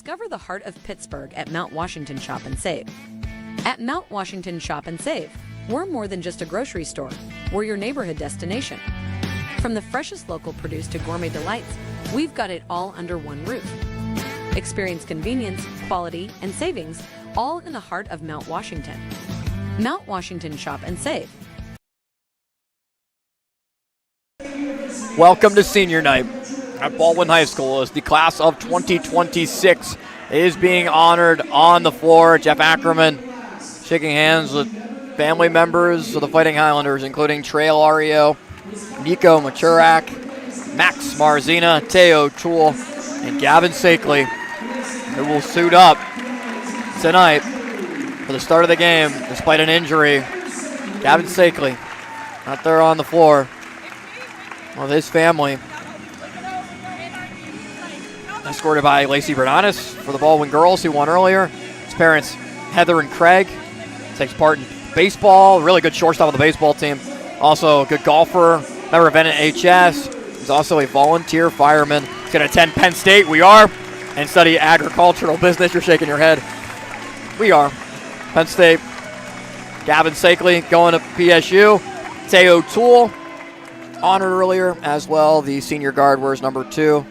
Discover the heart of Pittsburgh at Mount Washington Shop and Save. At Mount Washington Shop and Save, we're more than just a grocery store. We're your neighborhood destination. From the freshest local produce to gourmet delights, we've got it all under one roof. Experience convenience, quality, and savings, all in the heart of Mount Washington. Mount Washington Shop and Save. Welcome to senior night at Baldwin High School as the class of 2026 is being honored on the floor. Jeff Ackerman shaking hands with family members of the Fighting Highlanders, including Trey Alario, Nico Machurak, Max Marzina, Teo Toole, and Gavin Sakeley, who will suit up tonight for the start of the game despite an injury. Gavin Sakeley out there on the floor with his family, escorted by Lacey Bernanis for the Baldwin girls who won earlier. His parents, Heather and Craig, takes part in baseball, really good shortstop of the baseball team. Also a good golfer, member of NHS. He's also a volunteer fireman. He's going to attend Penn State, we are, and study agricultural business. You're shaking your head. We are. Penn State. Gavin Sakeley going to PSU. Teo Toole, honored earlier as well. The senior guard wears number 2.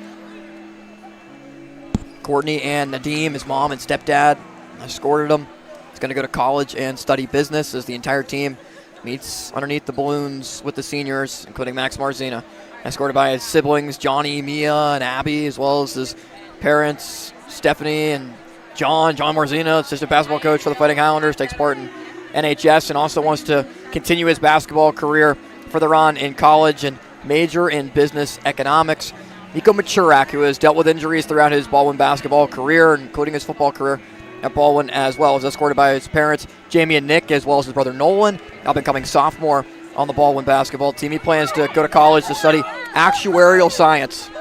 Courtney and Nadeem, his mom and stepdad, escorted him. He's going to go to college and study business as the entire team meets underneath the balloons with the seniors, including Max Marzina, escorted by his siblings, Johnny, Mia, and Abby, as well as his parents, Stephanie and John Marzina, assistant basketball coach for the Fighting Highlanders, takes part in NHS and also wants to continue his basketball career further on in college and major in business economics. Nico Machurak, who has dealt with injuries throughout his Baldwin basketball career, including his football career at Baldwin as well, is escorted by his parents, Jamie and Nick, as well as his brother Nolan, up-and-coming sophomore on the Baldwin basketball team. He plans to go to college to study actuarial science.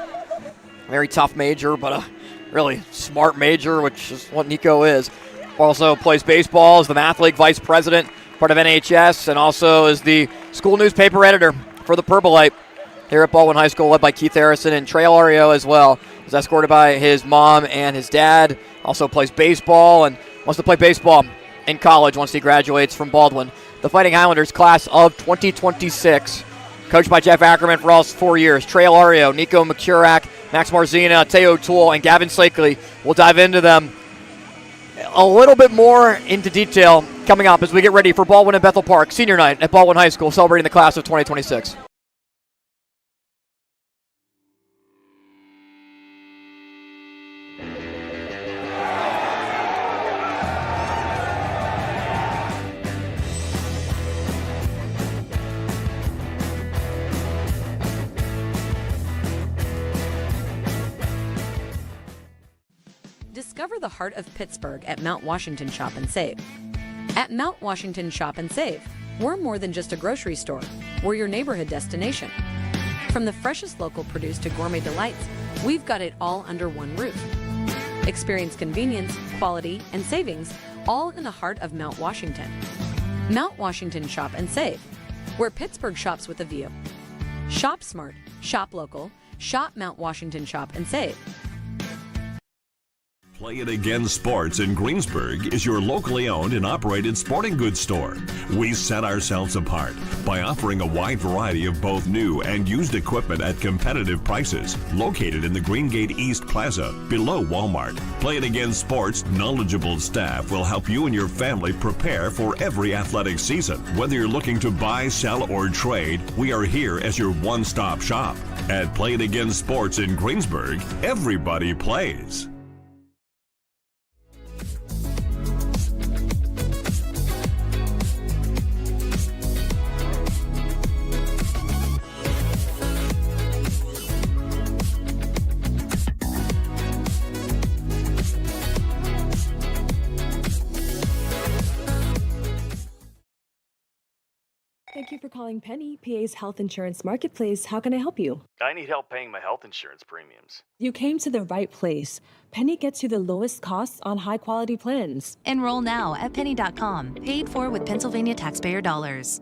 Very tough major, but a really smart major, which is what Nico is. Also plays baseball, is the Math League vice president, part of NHS, and also is the school newspaper editor for the Purple here at Baldwin High School, led by Keith Harrison, and Trey Alario as well. Is escorted by his mom and his dad. Also plays baseball and wants to play baseball in college once he graduates from Baldwin. The Fighting Highlanders class of 2026, coached by Jeff Ackerman for all 4 years. Trey Alario, Nico Machurak, Max Marzina, Teo Toole, and Gavin Sakeley. We'll dive into them a little bit more into detail coming up as we get ready for Baldwin and Bethel Park senior night at Baldwin High School, celebrating the class of 2026. Discover the heart of Pittsburgh at Mount Washington Shop and Save. At Mount Washington Shop and Save, we're more than just a grocery store. We're your neighborhood destination. From the freshest local produce to gourmet delights, we've got it all under one roof. Experience convenience, quality, and savings, all in the heart of Mount Washington. Mount Washington Shop and Save, where Pittsburgh shops with a view. Shop smart, shop local, shop Mount Washington Shop and Save. Play It Again Sports in Greensburg is your locally owned and operated sporting goods store. We set ourselves apart by offering a wide variety of both new and used equipment at competitive prices. Located in the Greengate East Plaza, below Walmart, Play It Again Sports' knowledgeable staff will help you and your family prepare for every athletic season. Whether you're looking to buy, sell, or trade, we are here as your one-stop shop. At Play It Again Sports in Greensburg, everybody plays. Thank you for calling Penny, PA's health insurance marketplace. How can I help you? I need help paying my health insurance premiums. You came to the right place. Penny gets you the lowest costs on high-quality plans. Enroll now at penny.com. Paid for with Pennsylvania taxpayer dollars.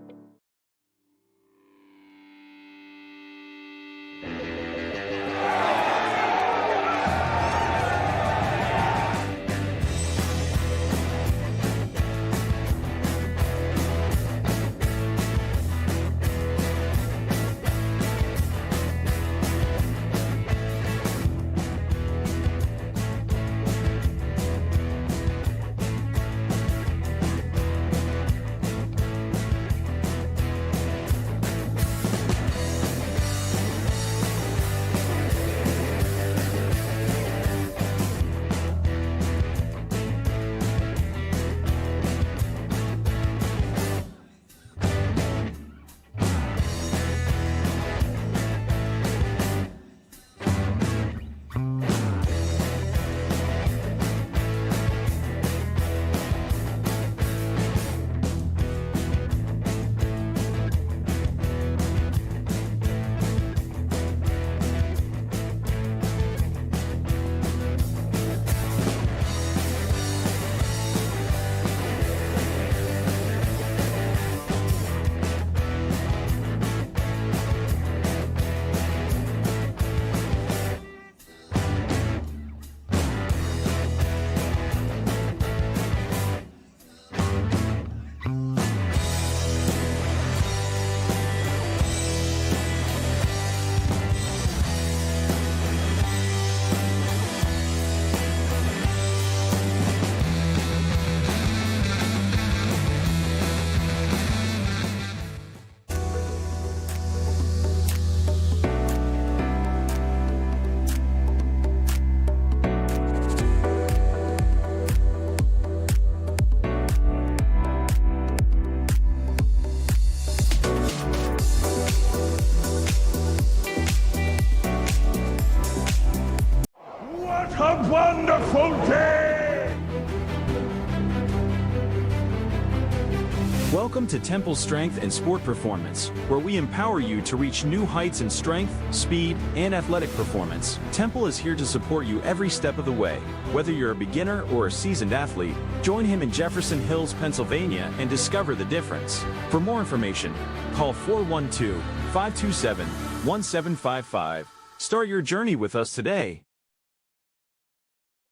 Welcome to Temple Strength and Sport Performance, where we empower you to reach new heights in strength, speed, and athletic performance. Temple is here to support you every step of the way. Whether you're a beginner or a seasoned athlete, join him in Jefferson Hills, Pennsylvania, and discover the difference. For more information, call 412-527-1755. Start your journey with us today.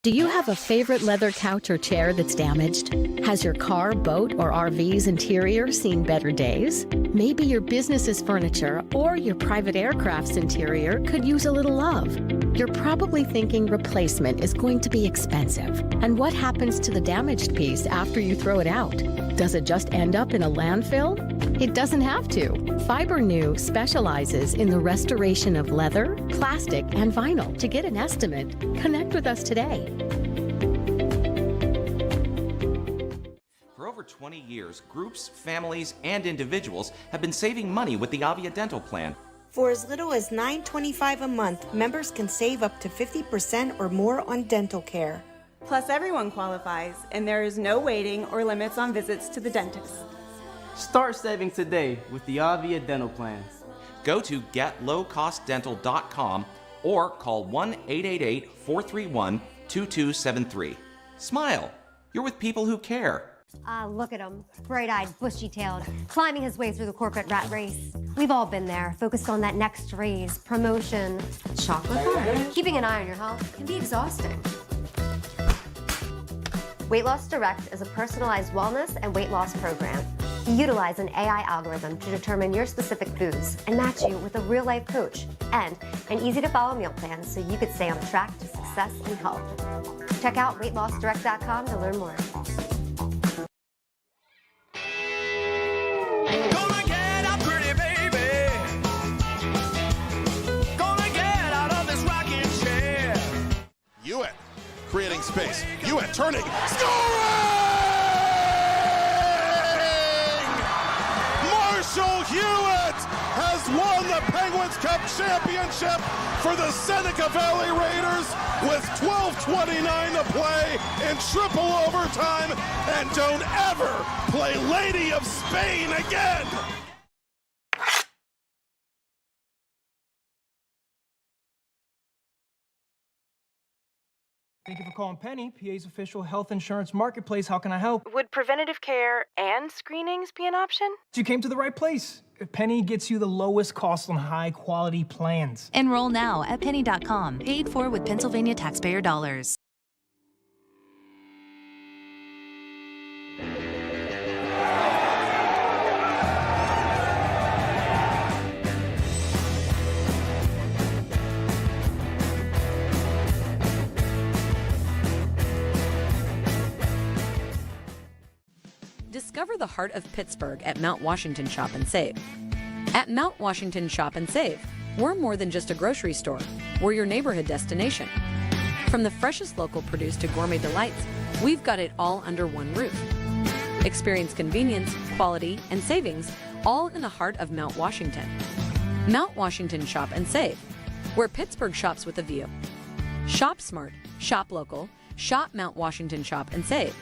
Do you have a favorite leather couch or chair that's damaged? Has your car, boat, or RV's interior seen better days? Maybe your business's furniture or your private aircraft's interior could use a little love. You're probably thinking replacement is going to be expensive. And what happens to the damaged piece after you throw it out? Does it just end up in a landfill? It doesn't have to. FiberNew specializes in the restoration of leather, plastic, and vinyl. To get an estimate, connect with us today. For over 20 years, groups, families, and individuals have been saving money with the Avia Dental Plan. For as little as $9.25 a month, members can save up to 50% or more on dental care. Plus, everyone qualifies, and there is no waiting or limits on visits to the dentist. Start saving today with the Avia Dental Plan. Go to getlowcostdental.com or call 1-888-431-2273. Smile. You're with people who care. Look at him, bright-eyed, bushy-tailed, climbing his way through the corporate rat race. We've all been there, focused on that next raise, promotion, chocolate bar. Keeping an eye on your health can be exhausting. Weight Loss Direct is a personalized wellness and weight loss program. We utilize an AI algorithm to determine your specific foods and match you with a real-life coach and an easy-to-follow meal plan so you could stay on track to success and health. Check out weightlossdirect.com to learn more. Gonna get up, pretty baby. Gonna get out of this rocking chair. Hewitt creating space. Hewitt turning. Scoring! Marshall Hewitt has won the Penguins Cup championship for the Seneca Valley Raiders with 12:29 to play in triple overtime, and don't ever play Lady of Spain again. Thank you for calling Penny, PA's official health insurance marketplace. How can I help? Would preventative care and screenings be an option? You came to the right place. Penny gets you the lowest cost on high-quality plans. Enroll now at penny.com, paid for with Pennsylvania taxpayer dollars. Discover the heart of Pittsburgh at Mount Washington Shop and Save. At Mount Washington Shop and Save, we're more than just a grocery store. We're your neighborhood destination. From the freshest local produce to gourmet delights, we've got it all under one roof. Experience convenience, quality, and savings all in the heart of Mount Washington. Mount Washington Shop and Save, where Pittsburgh shops with a view. Shop smart, shop local, shop Mount Washington Shop and Save.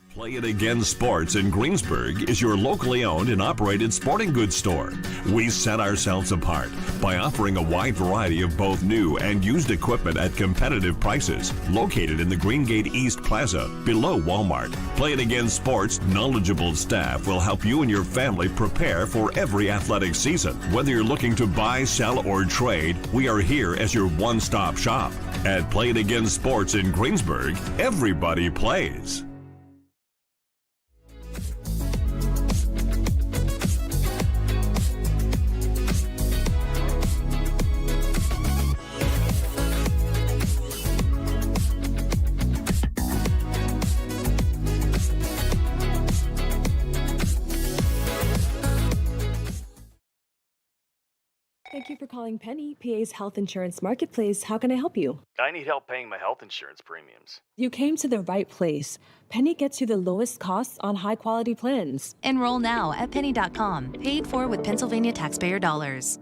Play It Again Sports in Greensburg is your locally owned and operated sporting goods store. We set ourselves apart by offering a wide variety of both new and used equipment at competitive prices. Located in the Greengate East Plaza, below Walmart. Play It Again Sports' knowledgeable staff will help you and your family prepare for every athletic season. Whether you're looking to buy, sell, or trade, we are here as your one-stop shop. At Play It Again Sports in Greensburg, everybody plays. Thank you for calling Penny, PA's health insurance marketplace. How can I help you? I need help paying my health insurance premiums. You came to the right place. Penny gets you the lowest costs on high-quality plans. Enroll now at penny.com, paid for with Pennsylvania taxpayer dollars.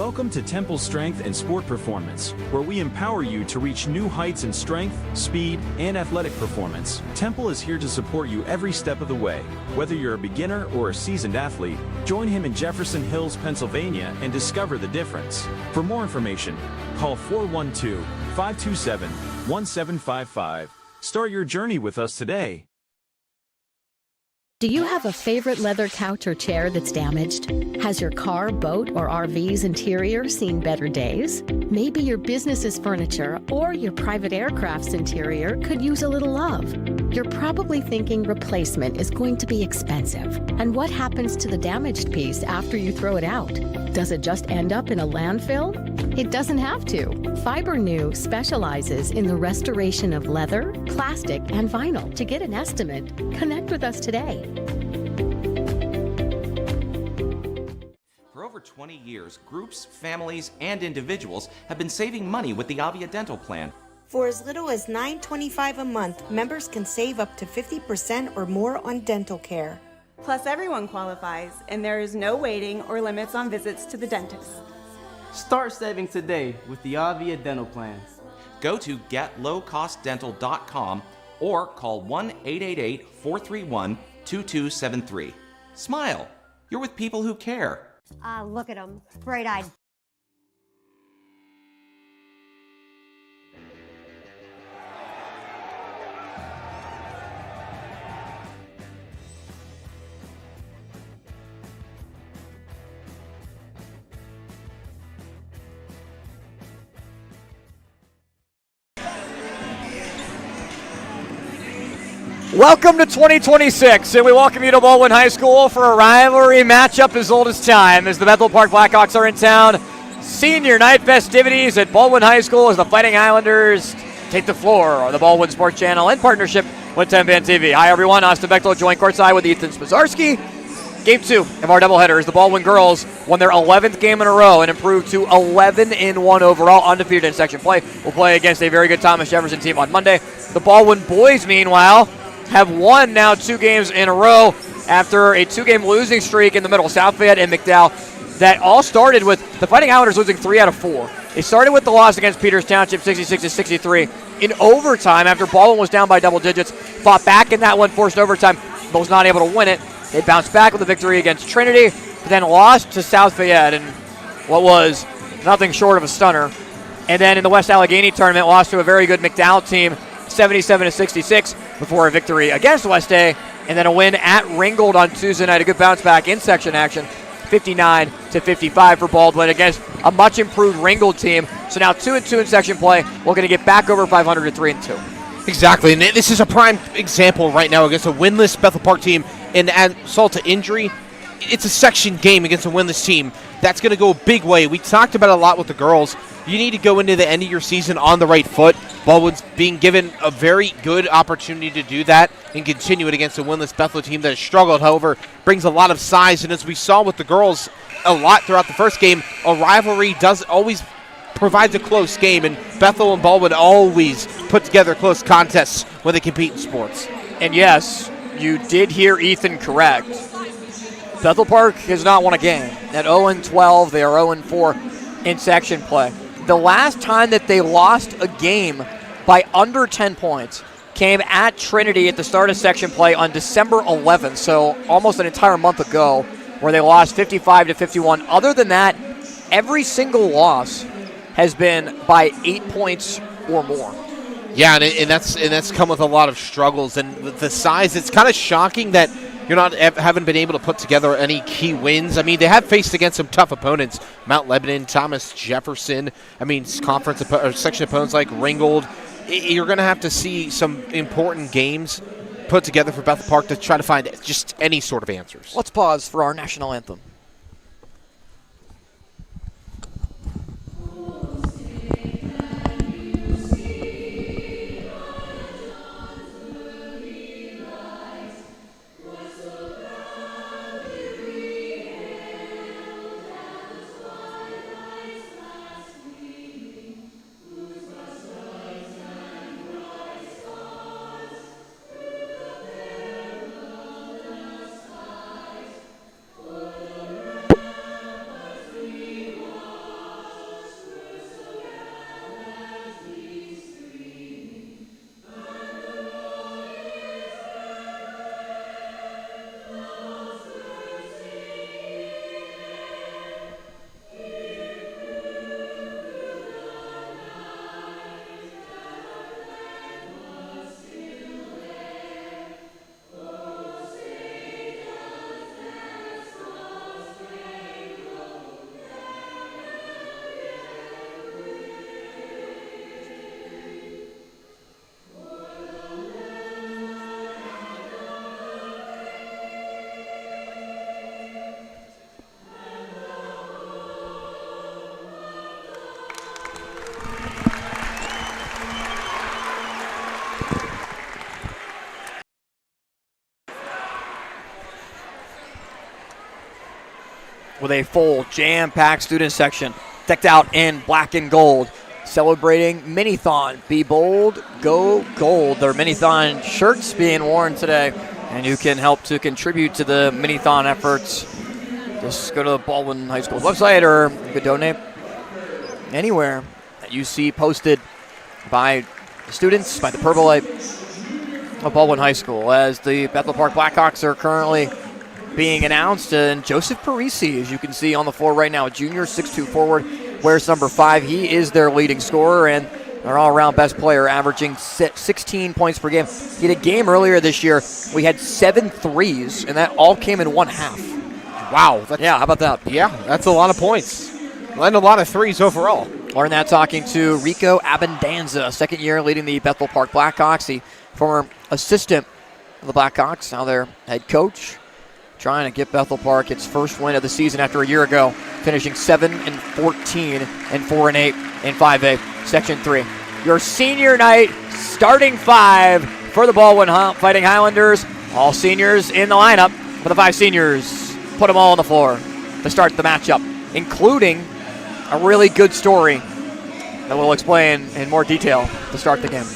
Welcome to Temple Strength and Sport Performance, where we empower you to reach new heights in strength, speed, and athletic performance. Temple is here to support you every step of the way. Whether you're a beginner or a seasoned athlete, join him in Jefferson Hills, Pennsylvania, and discover the difference. For more information, call 412-527-1755. Start your journey with us today. Do you have a favorite leather couch or chair that's damaged? Has your car, boat, or RV's interior seen better days? Maybe your business's furniture or your private aircraft's interior could use a little love. You're probably thinking replacement is going to be expensive. And what happens to the damaged piece after you throw it out? Does it just end up in a landfill? It doesn't have to. Fiber New specializes in the restoration of leather, plastic, and vinyl. To get an estimate, connect with us today. For over 20 years, groups, families, and individuals have been saving money with the Avia Dental Plan. For as little as $9.25 a month, members can save up to 50% or more on dental care. Plus, everyone qualifies, and there is no waiting or limits on visits to the dentist. Start saving today with the Avia Dental Plan. Go to getlowcostdental.com or call 1-888-431-2273. Smile. You're with people who care. Look at them, bright-eyed. Welcome to 2026, and we welcome you to Baldwin High School for a rivalry matchup as old as time as the Bethel Park Blackhawks are in town. Senior night festivities at Baldwin High School as the Fighting Highlanders take the floor on the Baldwin Sports Channel in partnership with TenbandTV. Hi everyone, Austin Bechtel joined courtside with Ethan Spazarski. Game 2 of our doubleheader as the Baldwin girls won their 11th game in a row and improved to 11-1 overall, undefeated in section play. We'll play against a very good Thomas Jefferson team on Monday. The Baldwin boys, meanwhile, have won now 2 games in a row after a 2-game losing streak in the middle. South Fayette and McDowell. That all started with the Fighting Highlanders losing 3 out of 4. They started with the loss against Peters Township 66-63 in overtime after Baldwin was down by double digits. Fought back in that one, forced overtime, but was not able to win it. They bounced back with a victory against Trinity, but then lost to South Fayette in what was nothing short of a stunner. And then in the West Allegheny tournament, lost to a very good McDowell team 77-66 before a victory against West A, and then a win at Ringgold on Tuesday night. A good bounce back in section action, 59-55 for Baldwin against a much improved Ringgold team. So now 2-2 in section play. We're going to get back over 500 to 3-2. Exactly, and this is a prime example right now against a winless Bethel Park team. And add salt to injury, it's a section game against a winless team. That's going to go a big way. We talked about it a lot with the girls. You need to go into the end of your season on the right foot. Baldwin's being given a very good opportunity to do that and continue it against a winless Bethel team that has struggled, however, brings a lot of size. And as we saw with the girls a lot throughout the first game, a rivalry does always provides a close game, and Bethel and Baldwin always put together close contests when they compete in sports. And yes, you did hear Ethan correct. Bethel Park has not won a game. At 0-12, they are 0-4 in section play. The last time that they lost a game by under 10 points came at Trinity at the start of section play on December 11th, so almost an entire month ago, where they lost 55-51. Other than that, every single loss has been by 8 points or more. Yeah, and that's come with a lot of struggles, and with the size, it's kind of shocking that haven't been able to put together any key wins. I mean, they have faced against some tough opponents: Mount Lebanon, Thomas Jefferson. I mean, conference or section opponents like Ringgold. You're going to have to see some important games put together for Bethel Park to try to find just any sort of answers. Let's pause for our national anthem. with a full jam-packed student section decked out in black and gold, celebrating Minithon. Be bold, go gold. Their Minithon shirts being worn today, and you can help to contribute to the Minithon efforts. Just go to the Baldwin High School website, or you could donate anywhere that you see posted by students, by the Purple Light of Baldwin High School, as the Bethel Park Blackhawks are currently being announced. And Joseph Parisi, as you can see on the floor right now, a junior 6'2" forward, wears number 5. He is their leading scorer and their all-around best player, averaging 16 points per game. He had a game earlier this year. We had 7 threes, and that all came in one half. Wow. Yeah, how about that? Yeah, that's a lot of points. And a lot of threes overall. Learned that talking to Rico Abendanza, second year leading the Bethel Park Blackhawks, the former assistant of the Blackhawks, now their head coach, trying to get Bethel Park its first win of the season after a year ago, finishing 7-14 and 4-8 in 5A Section 3. Your senior night starting 5 for the Baldwin Fighting Highlanders. All seniors in the lineup for the 5 seniors. Put them all on the floor to start the matchup, including a really good story that we'll explain in more detail to start the game.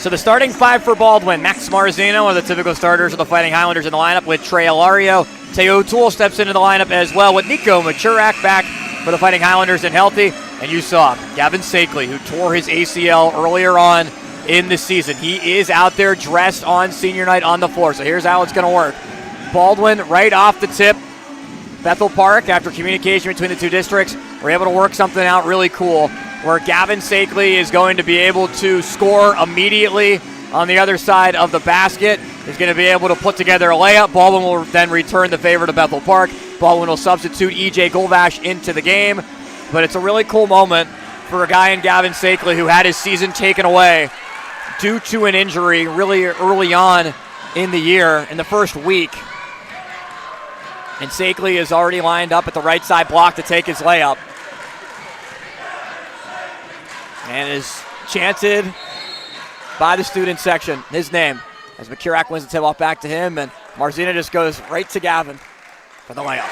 So the starting 5 for Baldwin: Max Marzino, one of the typical starters of the Fighting Highlanders in the lineup, with Trey Alario. Teo O'Toole steps into the lineup as well, with Nico Machurak back for the Fighting Highlanders and healthy. And you saw Gavin Sakeley, who tore his ACL earlier on in the season. He is out there dressed on senior night on the floor. So here's how it's going to work. Baldwin right off the tip. Bethel Park, after communication between the two districts, we're able to work something out really cool, where Gavin Sakeley is going to be able to score immediately on the other side of the basket. He's going to be able to put together a layup. Baldwin will then return the favor to Bethel Park. Baldwin will substitute E.J. Golvash into the game. But it's a really cool moment for a guy in Gavin Sakeley who had his season taken away due to an injury really early on in the year, in the first week. And Sakeley is already lined up at the right side block to take his layup. And is chanted by the student section, his name, as Machurak wins the tip-off back to him, and Marzina just goes right to Gavin for the layup.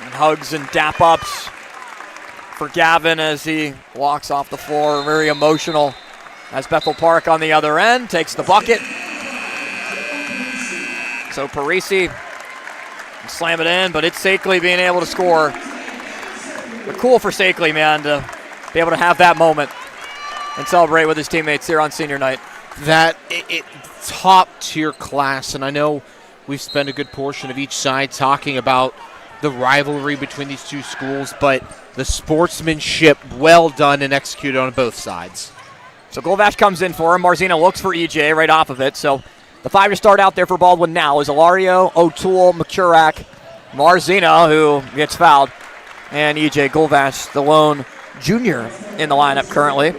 And hugs and dap-ups for Gavin as he walks off the floor, very emotional, as Bethel Park on the other end takes the bucket. So Parisi slam it in, but it's Sakeley being able to score. But cool for Sakeley, man, to be able to have that moment and celebrate with his teammates here on senior night. That top tier class, and I know we've spent a good portion of each side talking about the rivalry between these two schools, but the sportsmanship well done and executed on both sides. So Golvash comes in for him. Marzino looks for EJ right off of it. So the 5 to start out there for Baldwin now is Alario, O'Toole, Machurak, Marzino, who gets fouled, and EJ Golvash, the lone junior in the lineup currently,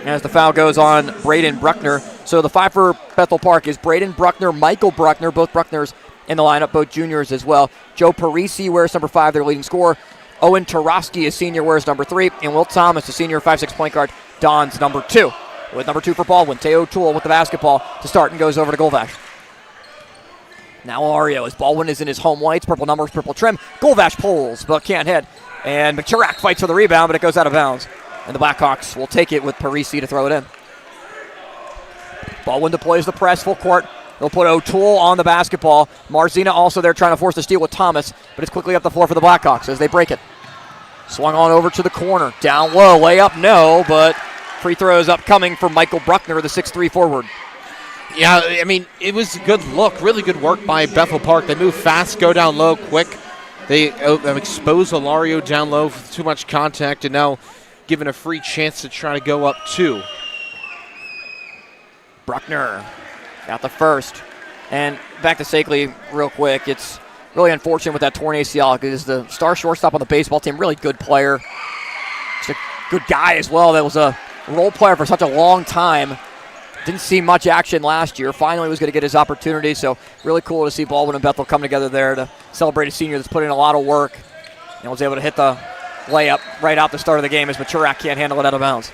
as the foul goes on Braden Bruckner. So the 5 for Bethel Park is Braden Bruckner, Michael Bruckner, both Bruckners in the lineup, both juniors as well. Joe Parisi wears number 5, their leading scorer. Owen Tarosky, a senior, wears number 3. And Will Thomas, a senior 5'6" point guard, dons number 2. With number 2 for Baldwin, Teo O'Toole with the basketball to start and goes over to Golvash. Now Alario, as Baldwin is in his home whites, purple numbers, purple trim. Golvash pulls, but can't hit. And Machurak fights for the rebound, but it goes out of bounds. And the Blackhawks will take it with Parisi to throw it in. Baldwin deploys the press full court. They'll put O'Toole on the basketball. Marzina also there trying to force the steal with Thomas, but it's quickly up the floor for the Blackhawks as they break it. Swung on over to the corner. Down low, layup, no, but free throws upcoming for Michael Bruckner, the 6'3 forward. Yeah, I mean, it was a good look, really good work by Bethel Park. They move fast, go down low quick. They expose Ilario down low with too much contact, and now given a free chance to try to go up 2. Bruckner got the first. And back to Sakeley real quick. It's really unfortunate with that torn ACL because the star shortstop on the baseball team, really good player. He's a good guy as well. That was a role player for such a long time. Didn't see much action last year. Finally was going to get his opportunity, so really cool to see Baldwin and Bethel come together there to celebrate a senior that's put in a lot of work and was able to hit the layup right out the start of the game as Machurak can't handle it out of bounds.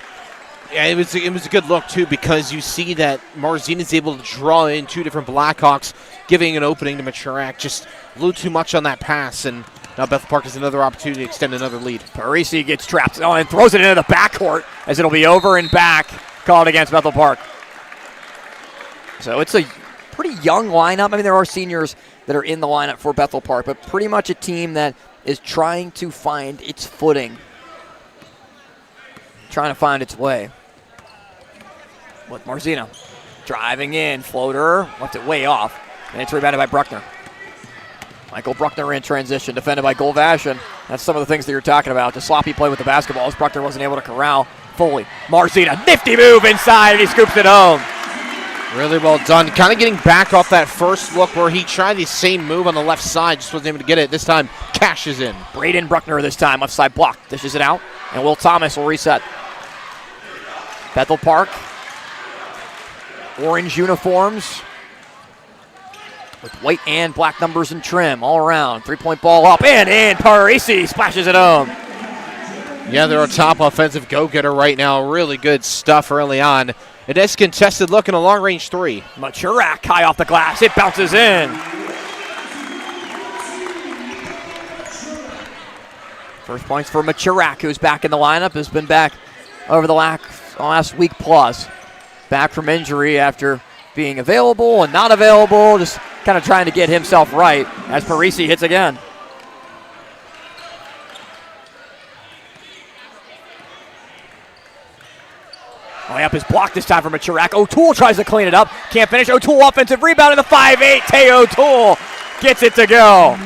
Yeah, it was a good look, too, because you see that Marzina is able to draw in 2 different Blackhawks, giving an opening to Machurak. Just a little too much on that pass, and now Bethel Park has another opportunity to extend another lead. Parisi gets trapped and throws it into the backcourt as it'll be over and back, called against Bethel Park. So it's a pretty young lineup. I mean, there are seniors that are in the lineup for Bethel Park, but pretty much a team that is trying to find its footing, trying to find its way. With Marzina driving in, floater, left it way off, and it's rebounded by Bruckner. Michael Bruckner in transition, defended by Golvash, and that's some of the things that you're talking about. The sloppy play with the basketball as Bruckner wasn't able to corral fully. Marzina, nifty move inside, and he scoops it home. Really well done. Kind of getting back off that first look where he tried the same move on the left side, just wasn't able to get it. This time, cashes in. Braden Bruckner this time, left side block, dishes it out, and Will Thomas will reset. Bethel Park, orange uniforms with white and black numbers and trim all around. 3-point ball up and in. Parisi splashes it home. Yeah, they're a top offensive go-getter right now. Really good stuff early on. A nice contested look in a long-range 3. Machurak high off the glass. It bounces in. First points for Machurak, who's back in the lineup, has been back over the last week plus. Back from injury after being available and not available, just kind of trying to get himself right as Parisi hits again. Layup is blocked this time for Machurak. O'Toole tries to clean it up. Can't finish. O'Toole offensive rebound in the 5'8". Tay O'Toole gets it to go.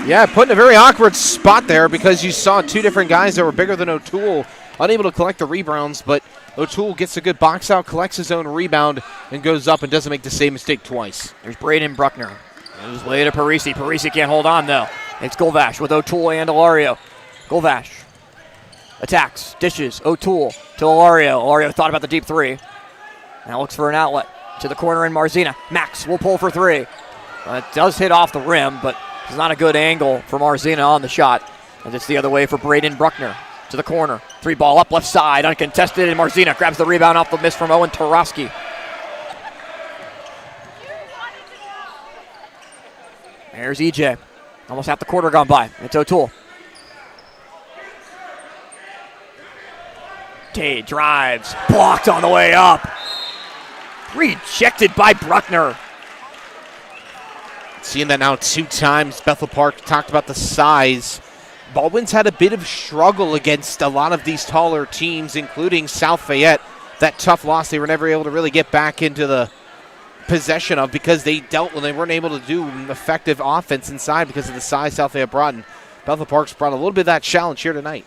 Yeah, put in a very awkward spot there because you saw 2 different guys that were bigger than O'Toole, unable to collect the rebounds, but O'Toole gets a good box out, collects his own rebound, and goes up and doesn't make the same mistake twice. There's Braden Bruckner. His way to Parisi. Parisi can't hold on, though. It's Golvash with O'Toole and Ilario. Golvash attacks, dishes, O'Toole to Ilario. Ilario thought about the deep 3. Now looks for an outlet to the corner in Marzina. Max will pull for 3. It does hit off the rim, but it's not a good angle for Marzina on the shot. And it's the other way for Braden Bruckner to the corner. 3 ball up left side, uncontested, and Marzina grabs the rebound off the miss from Owen Tarosky. There's EJ. Almost half the quarter gone by. It's O'Toole. Day drives, blocked on the way up. Rejected by Bruckner. Seeing that now 2 times. Bethel Park talked about the size. Baldwin's had a bit of struggle against a lot of these taller teams, including South Fayette. That tough loss they were never able to really get back into the possession of because they weren't able to do effective offense inside because of the size South Fayette brought. And Bethel Park's brought a little bit of that challenge here tonight.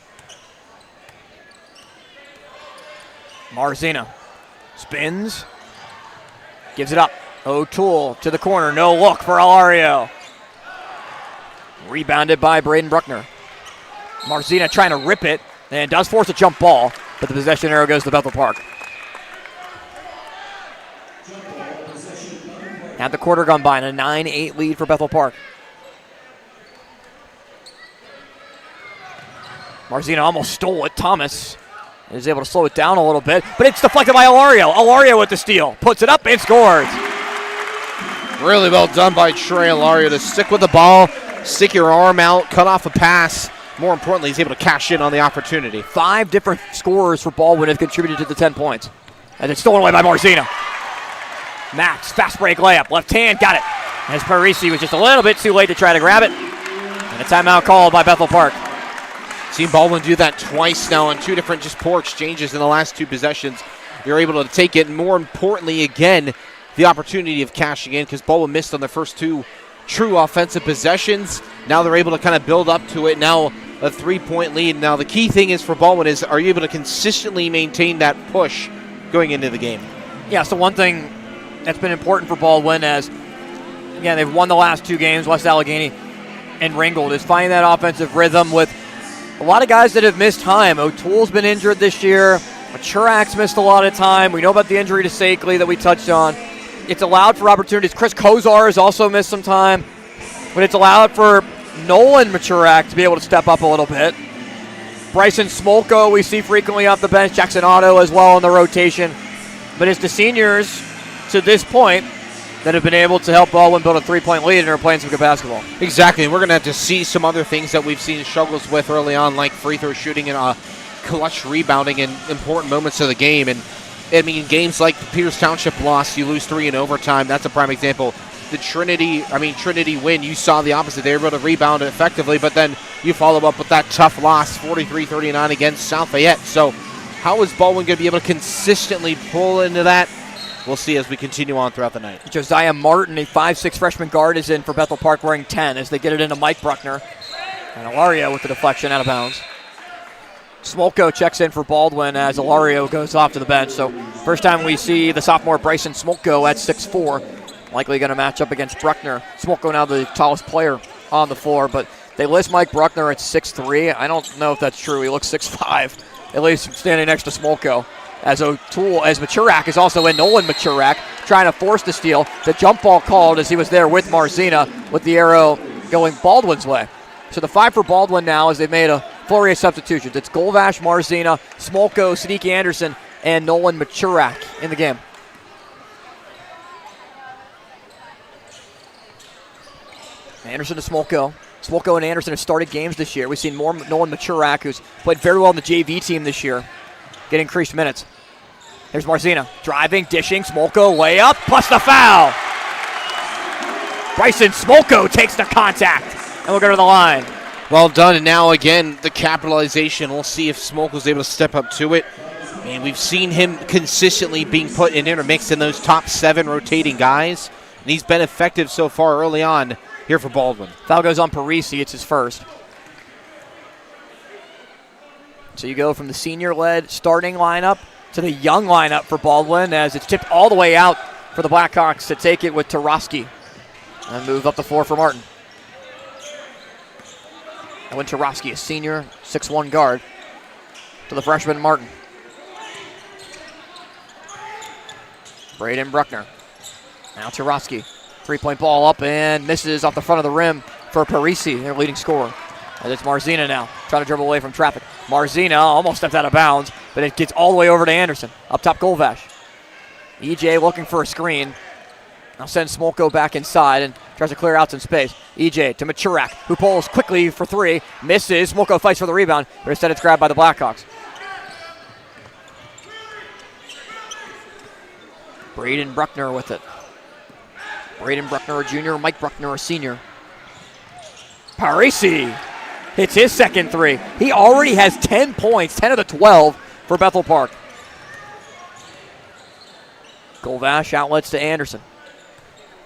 Marzina spins, gives it up. O'Toole to the corner, no look for Ilario. Rebounded by Braden Bruckner. Marzina trying to rip it and does force a jump ball, but the possession arrow goes to Bethel Park. Had the quarter gone by and a 9-8 lead for Bethel Park. Marzina almost stole it. Thomas is able to slow it down a little bit, but it's deflected by Ilario. Ilario with the steal, puts it up and scores. Really well done by Trey Ilario to stick with the ball, stick your arm out, cut off a pass. More importantly, he's able to cash in on the opportunity. 5 different scorers for Baldwin have contributed to the 10 points. And it's stolen away by Marzina. Max, fast break layup, left hand, got it. As Parisi was just a little bit too late to try to grab it. And a timeout called by Bethel Park. Seen Baldwin do that twice now on two different just poor exchanges in the last two possessions. You're able to take it, and more importantly, again, the opportunity of cashing in, because Baldwin missed on the first two true offensive possessions. Now they're able to kind of build up to it. Now a 3-point lead. Now the key thing is for Baldwin is, are you able to consistently maintain that push going into the game? Yeah, so one thing that's been important for Baldwin, as again they've won the last two games, West Allegheny and Ringgold, is finding that offensive rhythm with a lot of guys that have missed time. O'Toole's been injured this year. Machurak's missed a lot of time. We know about the injury to Sakeley that we touched on. It's allowed for opportunities. Chris Kozar has also missed some time, but it's allowed for Nolan Machurak to be able to step up a little bit. Bryson Smolko we see frequently off the bench. Jackson Otto as well in the rotation. But it's the seniors to this point that have been able to help Baldwin build a 3-point lead and are playing some good basketball. Exactly. We're going to have to see some other things that we've seen struggles with early on, like free throw shooting and clutch rebounding in important moments of the game. And I mean, games like the Peters Township loss, you lose 3 in overtime. That's a prime example. The Trinity win, you saw the opposite. They were able to rebound effectively, but then you follow up with that tough loss, 43-39 against South Fayette. So how is Baldwin going to be able to consistently pull into that? We'll see as we continue on throughout the night. Josiah Martin, a 5'6 freshman guard, is in for Bethel Park wearing 10 as they get it into Mike Bruckner. And Ilario with the deflection out of bounds. Smolko checks in for Baldwin as Ilario goes off to the bench. So first time we see the sophomore Bryson Smolko at 6'4". Likely going to match up against Bruckner. Smolko now the tallest player on the floor, but they list Mike Bruckner at 6'3". I don't know if that's true. He looks 6'5", at least standing next to Smolko. As Machurak is also in. Nolan Machurak trying to force the steal. The jump ball called as he was there with Marzina, with the arrow going Baldwin's way. So the 5 for Baldwin now is they've made a flurry of substitutions. It's Golvash, Marzina, Smolko, Sadiq Anderson, and Nolan Machurak in the game. Anderson to Smolko. Smolko and Anderson have started games this year. We've seen more Nolan Machurak, who's played very well in the JV team this year, get increased minutes. Here's Marzina, driving, dishing, Smolko, layup, plus the foul. Bryson Smolko takes the contact, and we'll go to the line. Well done, and now again, the capitalization. We'll see if Smolko's able to step up to it. And we've seen him consistently being put in intermixed in those top 7 rotating guys, and he's been effective so far early on here for Baldwin. Foul goes on Parisi, it's his first. So you go from the senior-led starting lineup to the young lineup for Baldwin as it's tipped all the way out for the Blackhawks to take it with Tarosky. And move up the floor for Martin. And when Tarosky, a senior, 6'1" guard, to the freshman Martin. Braden Bruckner. Now Tarosky. 3-point ball up and misses off the front of the rim for Parisi, their leading scorer. And it's Marzina now, trying to dribble away from traffic. Marzina almost stepped out of bounds, but it gets all the way over to Anderson. Up top, Golvash. EJ looking for a screen. Now sends Smolko back inside and tries to clear out some space. EJ to Machurak, who pulls quickly for 3. Misses. Smolko fights for the rebound, but instead it's grabbed by the Blackhawks. Braden Bruckner with it. Braden Bruckner, a junior. Mike Bruckner, a senior. Parisi hits his second 3. He already has 10 points, 10 of the 12 for Bethel Park. Golvash outlets to Anderson.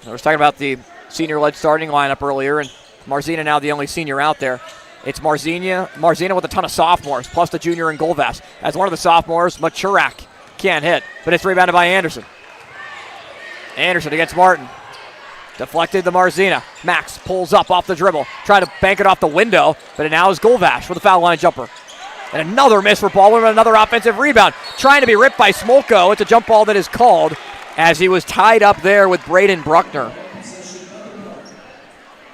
I was talking about the senior-led starting lineup earlier, and Marzina now the only senior out there. It's Marzina with a ton of sophomores, plus the junior and Golvash. As one of the sophomores, Machurak can't hit, but it's rebounded by Anderson. Anderson against Martin. Deflected to Marzina. Max pulls up off the dribble. Trying to bank it off the window, but it now is Golvash with a foul line jumper. And another miss for Baldwin, another offensive rebound. Trying to be ripped by Smolko. It's a jump ball that is called as he was tied up there with Braden Bruckner.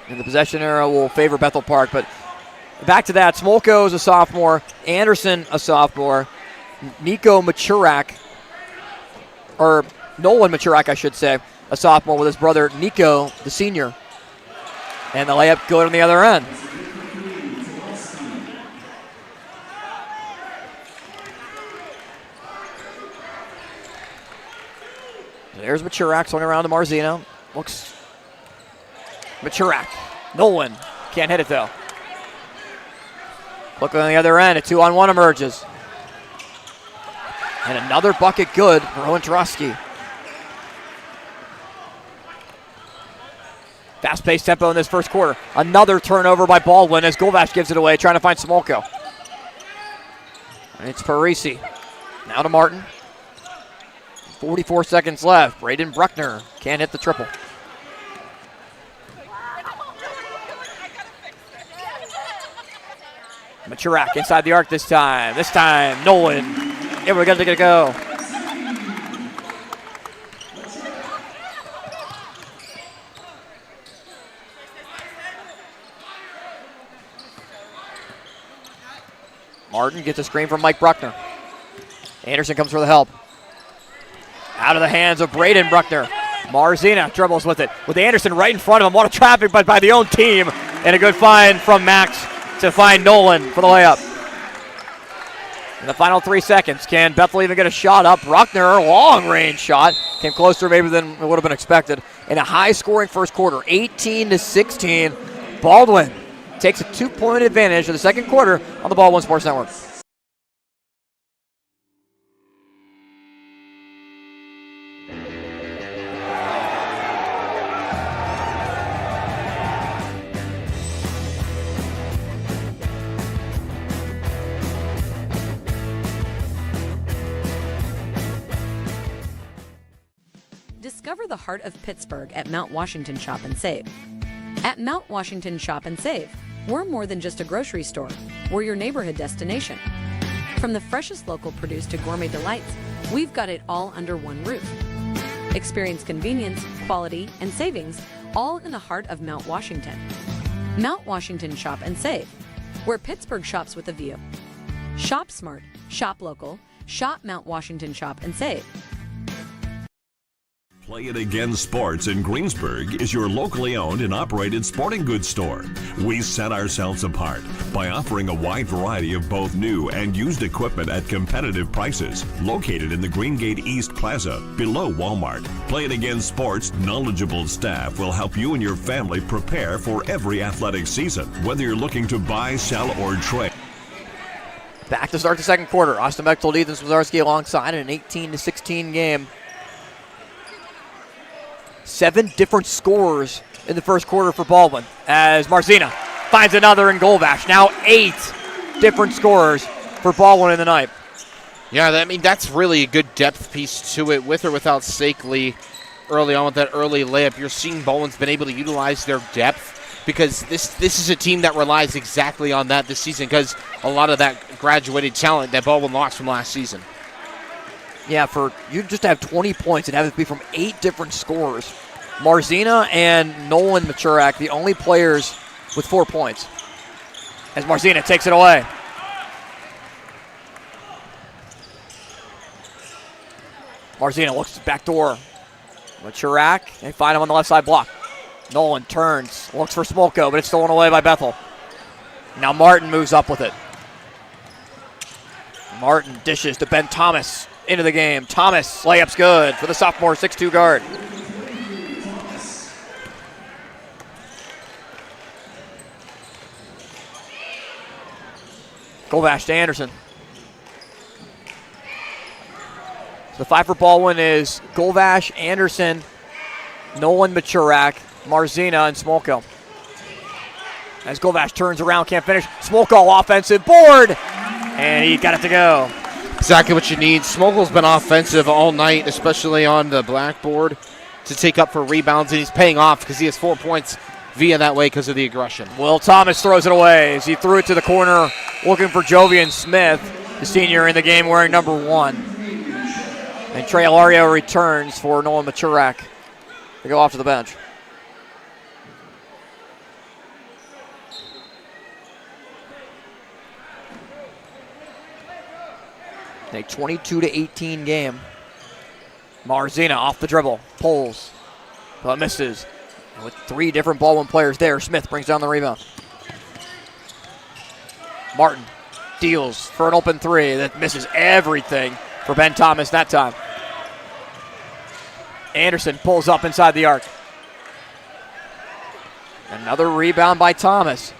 And the possession arrow will favor Bethel Park, but back to that. Smolko is a sophomore. Anderson a sophomore. Nolan Machurak, I should say, a sophomore with his brother Nico, the senior. And the layup good on the other end. There's Machurak swinging around to Marzino. Looks. Machurak. Nolan. Can't hit it though. Look on the other end. A 2-on-1 emerges. And another bucket good for Owen Trusky. Fast-paced tempo in this first quarter. Another turnover by Baldwin as Golvash gives it away, trying to find Smolko. And it's Parisi. Now to Martin. 44 seconds left. Braden Bruckner can't hit the triple. Machurak inside the arc this time. This time, Nolan. Yeah, we're gonna go. Martin gets a screen from Mike Bruckner. Anderson comes for the help. Out of the hands of Braden Bruckner. Marzina dribbles with it. With Anderson right in front of him. What a traffic by the own team. And a good find from Max to find Nolan for the layup. In the final 3 seconds, can Bethel even get a shot up? Bruckner, long range shot. Came closer maybe than it would have been expected. In a high scoring first quarter, 18-16. Baldwin takes a 2-point advantage in the second quarter on the Baldwin Sports Network. Discover the heart of Pittsburgh at Mount Washington Shop and Save. At Mount Washington Shop and Save, we're more than just a grocery store. We're your neighborhood destination. From the freshest local produce to gourmet delights, we've got it all under one roof. Experience convenience, quality, and savings, all in the heart of Mount Washington. Mount Washington Shop and Save, where Pittsburgh shops with a view. Shop smart, shop local, shop Mount Washington Shop and Save. Play It Again Sports in Greensburg is your locally owned and operated sporting goods store. We set ourselves apart by offering a wide variety of both new and used equipment at competitive prices. Located in the Greengate East Plaza, below Walmart, Play It Again Sports' knowledgeable staff will help you and your family prepare for every athletic season, whether you're looking to buy, sell, or trade. Back to start the second quarter. Austin Bechtold, Ethan Swazarski alongside in an 18-16 game. 7 different scorers in the first quarter for Baldwin as Marzina finds another in Golvash. Now 8 different scorers for Baldwin in the night. Yeah, that's really a good depth piece to it, with or without Sakely early on with that early layup. You're seeing Baldwin's been able to utilize their depth because this is a team that relies exactly on that this season because a lot of that graduated talent that Baldwin lost from last season. Yeah, for you just have 20 points and have it be from 8 different scorers. Marzina and Nolan Machurak, the only players with 4 points. As Marzina takes it away. Marzina looks back door. Machurak, they find him on the left side block. Nolan turns, looks for Smolko, but it's stolen away by Bethel. Now Martin moves up with it. Martin dishes to Ben Thomas into the game. Thomas, layup's good for the sophomore 6'2 guard. Golvash to Anderson. So the 5 for Baldwin is Golvash, Anderson, Nolan Machurak, Marzina, and Smolko. As Golvash turns around, can't finish. Smolko offensive board, and he got it to go. Exactly what you need. Smolko's been offensive all night, especially on the blackboard, to take up for rebounds, and he's paying off because he has 4 points via that way because of the aggression. Will Thomas throws it away as he threw it to the corner, looking for Jovian Smith, the senior in the game wearing number 1. And Trey Alario returns for Nolan Machurak to go off to the bench. A 22-18 game. Marzina off the dribble, pulls, but misses. And with 3 different Baldwin players there, Smith brings down the rebound. Martin deals for an open 3 that misses everything for Ben Thomas that time. Anderson pulls up inside the arc. Another rebound by Thomas.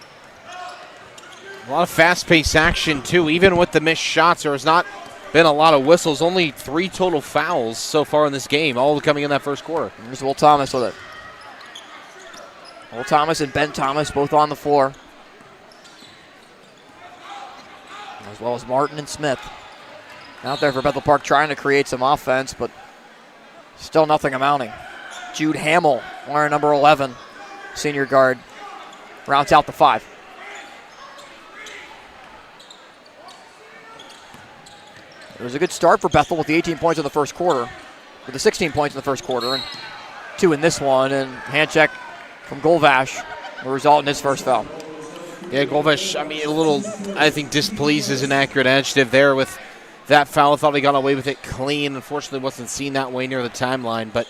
A lot of fast-paced action, too. Even with the missed shots, there has not been a lot of whistles. Only 3 total fouls so far in this game, all coming in that first quarter. Here's Will Thomas with it. Will Thomas and Ben Thomas both on the floor. As well as Martin and Smith. Out there for Bethel Park trying to create some offense, but still nothing amounting. Jude Hamill, wearing number 11, senior guard, rounds out the 5. It was a good start for Bethel with the 18 points in the first quarter, with the 16 points in the first quarter, and 2 in this one, and hand check from Golvash will result in his first foul. Yeah, Golvash, I mean, a little, I think, displeased is an accurate adjective there with that foul. I thought he got away with it clean. Unfortunately, wasn't seen that way near the timeline, but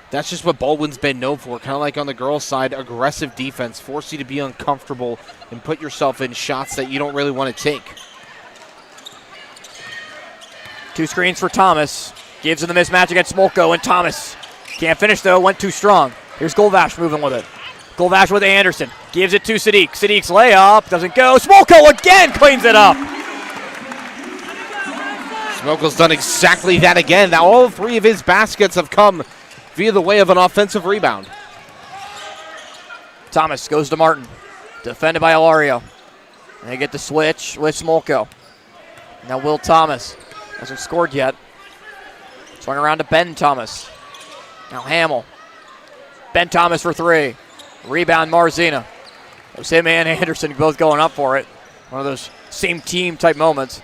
that's just what Baldwin's been known for. Kind of like on the girls' side, aggressive defense, force you to be uncomfortable and put yourself in shots that you don't really want to take. 2 screens for Thomas. Gives him the mismatch against Smolko, and Thomas can't finish, though. Went too strong. Here's Golvash moving with it. Golvash with Anderson. Gives it to Sadiq. Sadiq's layup doesn't go. Smolko again cleans it up. Smolko's done exactly that again. Now all 3 of his baskets have come via the way of an offensive rebound. Thomas goes to Martin. Defended by Alario. They get the switch with Smolko. Now Will Thomas. Hasn't scored yet. Swung around to Ben Thomas. Now Hamill. Ben Thomas for 3. Rebound Marzina. It was him and Anderson both going up for it. One of those same team type moments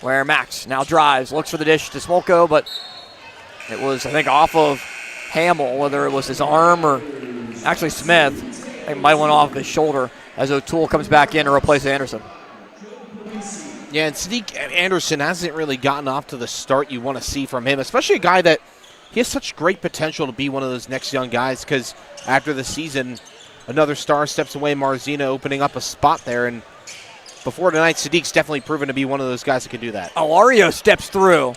where Max now drives, looks for the dish to Smolko, but it was, I think, off of Hamill, whether it was his arm or actually Smith. I think it might have went off his shoulder as O'Toole comes back in to replace Anderson. Yeah, and Sadiq Anderson hasn't really gotten off to the start you want to see from him, especially a guy that he has such great potential to be one of those next young guys, because after the season, another star steps away, Marzina opening up a spot there, and before tonight, Sadiq's definitely proven to be one of those guys that can do that. Alario steps through,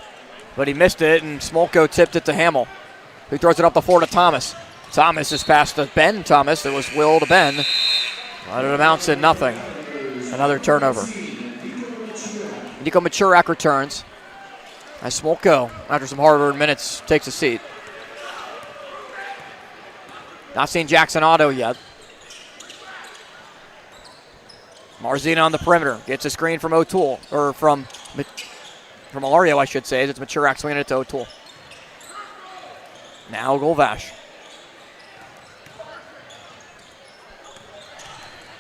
but he missed it, and Smolko tipped it to Hamill, who throws it up the floor to Thomas. Thomas is passed to Ben Thomas. It was Will to Ben, but it amounts to nothing. Another turnover. Nico Machurak returns as Smolko, after some hard-earned minutes, takes a seat. Not seen Jackson Otto yet. Marzina on the perimeter. Gets a screen from O'Toole, or from Alario, I should say. It's Machurak swinging it to O'Toole. Now Golvash.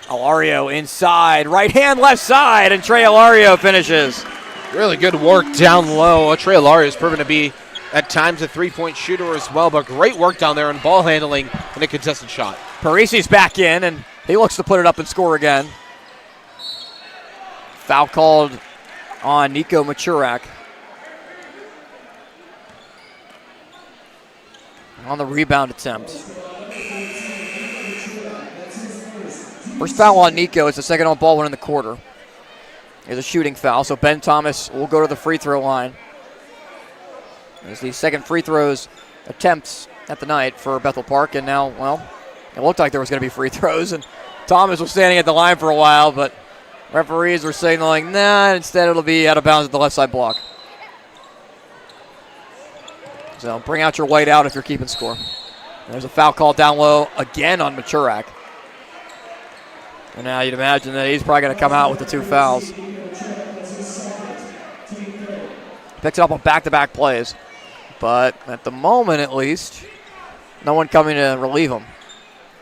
Alario inside, right hand, left side, and Trey Alario finishes. Really good work down low. Trey Alario has proven to be, at times, a three-point shooter as well, but great work down there on ball handling and a contested shot. Parisi's back in, and he looks to put it up and score again. Foul called on Nico Machurak. On the rebound attempt. First foul on Nico. It's the second on Baldwin in the quarter. Here's a shooting foul, so Ben Thomas will go to the free throw line. There's the second free throws attempts at the night for Bethel Park, and now, well, it looked like there was going to be free throws, and Thomas was standing at the line for a while, but referees were signaling, nah, instead it'll be out of bounds at the left side block. So bring out your white out if you're keeping score. There's a foul call down low again on Machurak. And now you'd imagine that he's probably going to come out with the 2 fouls. Picks it up on back-to-back plays. But at the moment, at least, no one coming to relieve him.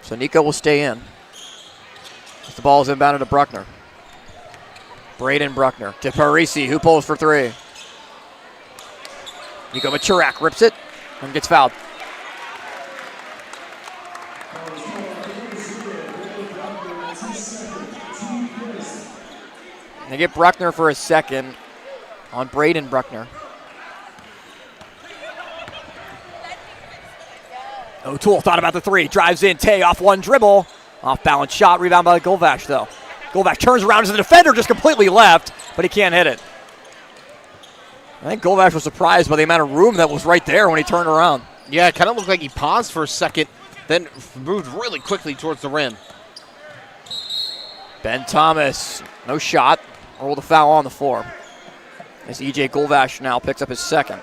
So Nico will stay in. As the ball is inbounded to Bruckner. Braden Bruckner to Parisi, who pulls for 3. Nico Machurak rips it and gets fouled. They get Bruckner for a second on Braden Bruckner. O'Toole thought about the 3, drives in, Tay off one dribble. Off balance shot, rebound by Golvash though. Golvash turns around as the defender just completely left, but he can't hit it. I think Golvash was surprised by the amount of room that was right there when he turned around. Yeah, it kind of looked like he paused for a second, then moved really quickly towards the rim. Ben Thomas, no shot, rolled a foul on the floor. As E.J. Golvash now picks up his second.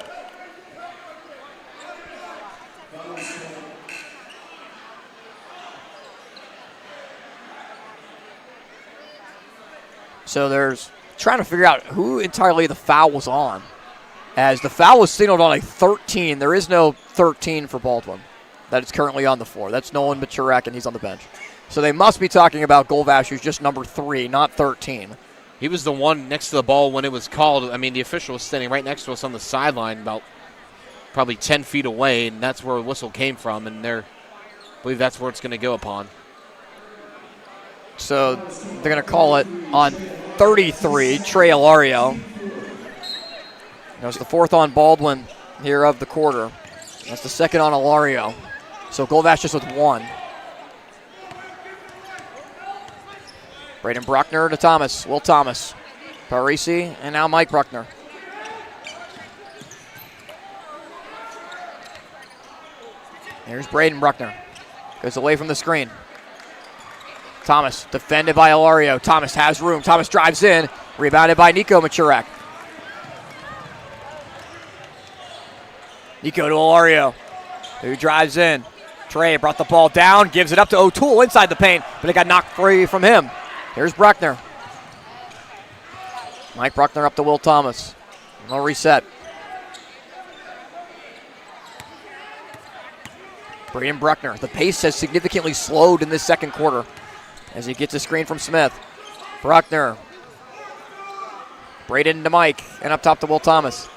So there's trying to figure out who entirely the foul was on. As the foul was signaled on a 13, there is no 13 for Baldwin that is currently on the floor. That's Nolan Machurek, and he's on the bench. So they must be talking about Golvash, who's just number 3, not 13. He was the one next to the ball when it was called. I mean, the official was standing right next to us on the sideline, about probably 10 feet away, and that's where the whistle came from, and I believe that's where it's going to go upon. So they're going to call it on 33, Trey Ilario. That's the 4th on Baldwin here of the quarter. That's the 2nd on Ilario. So Golvash just with 1. Braden Bruckner to Thomas. Will Thomas. Parisi, and now Mike Bruckner. Here's Braden Bruckner. Goes away from the screen. Thomas defended by Ilario. Thomas has room. Thomas drives in. Rebounded by Nico Machurek. Nico to Ilario, who drives in. Trey brought the ball down, gives it up to O'Toole inside the paint, but it got knocked free from him. Here's Bruckner. Mike Bruckner up to Will Thomas. No reset. Braden Bruckner. The pace has significantly slowed in this second quarter as he gets a screen from Smith. Bruckner. Braden to Mike, and up top to Will Thomas.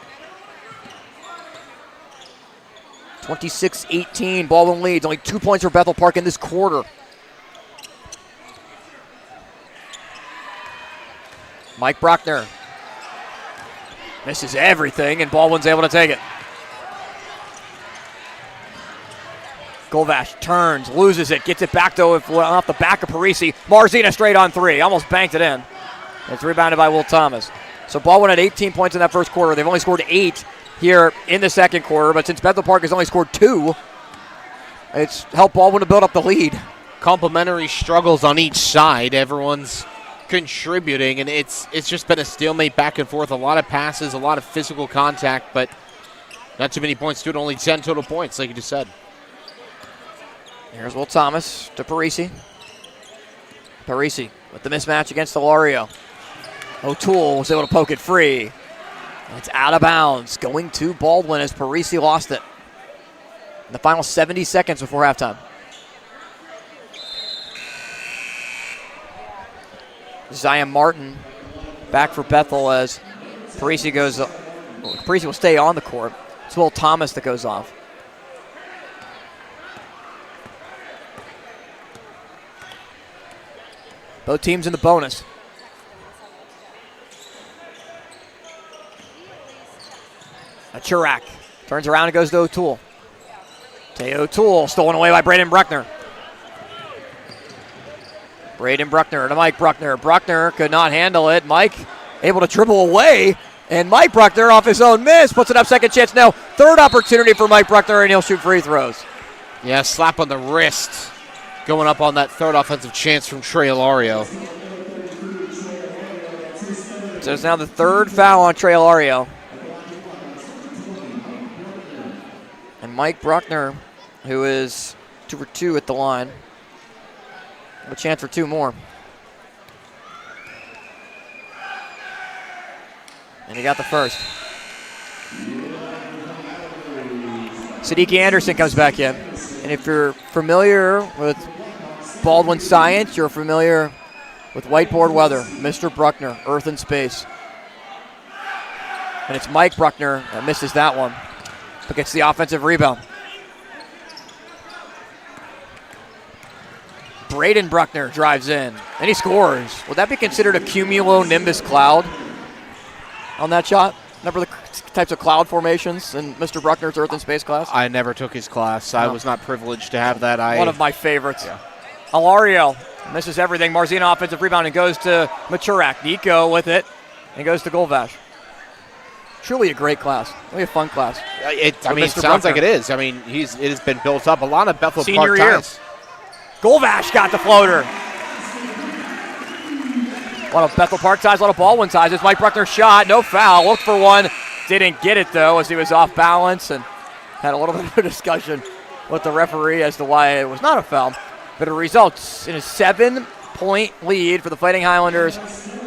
26-18, Baldwin leads. Only 2 points for Bethel Park in this quarter. Mike Bruckner misses everything, and Baldwin's able to take it. Golvash turns, loses it, gets it back though off the back of Parisi. Marzina straight on 3, almost banked it in. It's rebounded by Will Thomas. So Baldwin had 18 points in that first quarter. They've only scored 8 here in the second quarter, but since Bethel Park has only scored 2, it's helped Baldwin to build up the lead. Complementary struggles on each side. Everyone's contributing, and it's just been a stalemate back and forth. A lot of passes, a lot of physical contact, but not too many points to it. Only 10 total points, like you just said. Here's Will Thomas to Parisi. Parisi with the mismatch against Ilario. O'Toole was able to poke it free. It's out of bounds, going to Baldwin as Parisi lost it. In the final 70 seconds before halftime. Zion Martin back for Bethel as Parisi will stay on the court. It's Will Thomas that goes off. Both teams in the bonus. Machurek turns around and goes to O'Toole. O'Toole stolen away by Braden Bruckner. Braden Bruckner to Mike Bruckner. Bruckner could not handle it. Mike able to dribble away. And Mike Bruckner off his own miss puts it up second chance. Now third opportunity for Mike Bruckner, and he'll shoot free throws. Yeah, slap on the wrist going up on that third offensive chance from Trey Ilario. So it's now the third foul on Trey Ilario. And Mike Bruckner, who is 2 for 2 at the line, have a chance for 2 more. And he got the first. Siddiqui Anderson comes back in. And if you're familiar with Baldwin science, you're familiar with whiteboard weather. Mr. Bruckner, earth and space. And it's Mike Bruckner that misses that one, but gets the offensive rebound. Braden Bruckner drives in, and he scores. Would that be considered a cumulonimbus cloud on that shot? Remember the types of cloud formations in Mr. Bruckner's Earth and Space class? I never took his class. I was not privileged to have that. One of my favorites. Yeah. Ilario misses everything. Marzina offensive rebound and goes to Machurek. Nico with it and goes to Golvash. truly a great class. Really a fun class. It sounds like it is. I mean, it has been built up. A lot of Bethel Senior Park year. ties. Golvash got the floater. A lot of Bethel Park ties, a lot of Baldwin ties. It's Mike Bruckner's shot. No foul. Looked for one. Didn't get it, though, as he was off balance and had a little bit of a discussion with the referee as to why it was not a foul. But it results in a 7-point lead for the Fighting Highlanders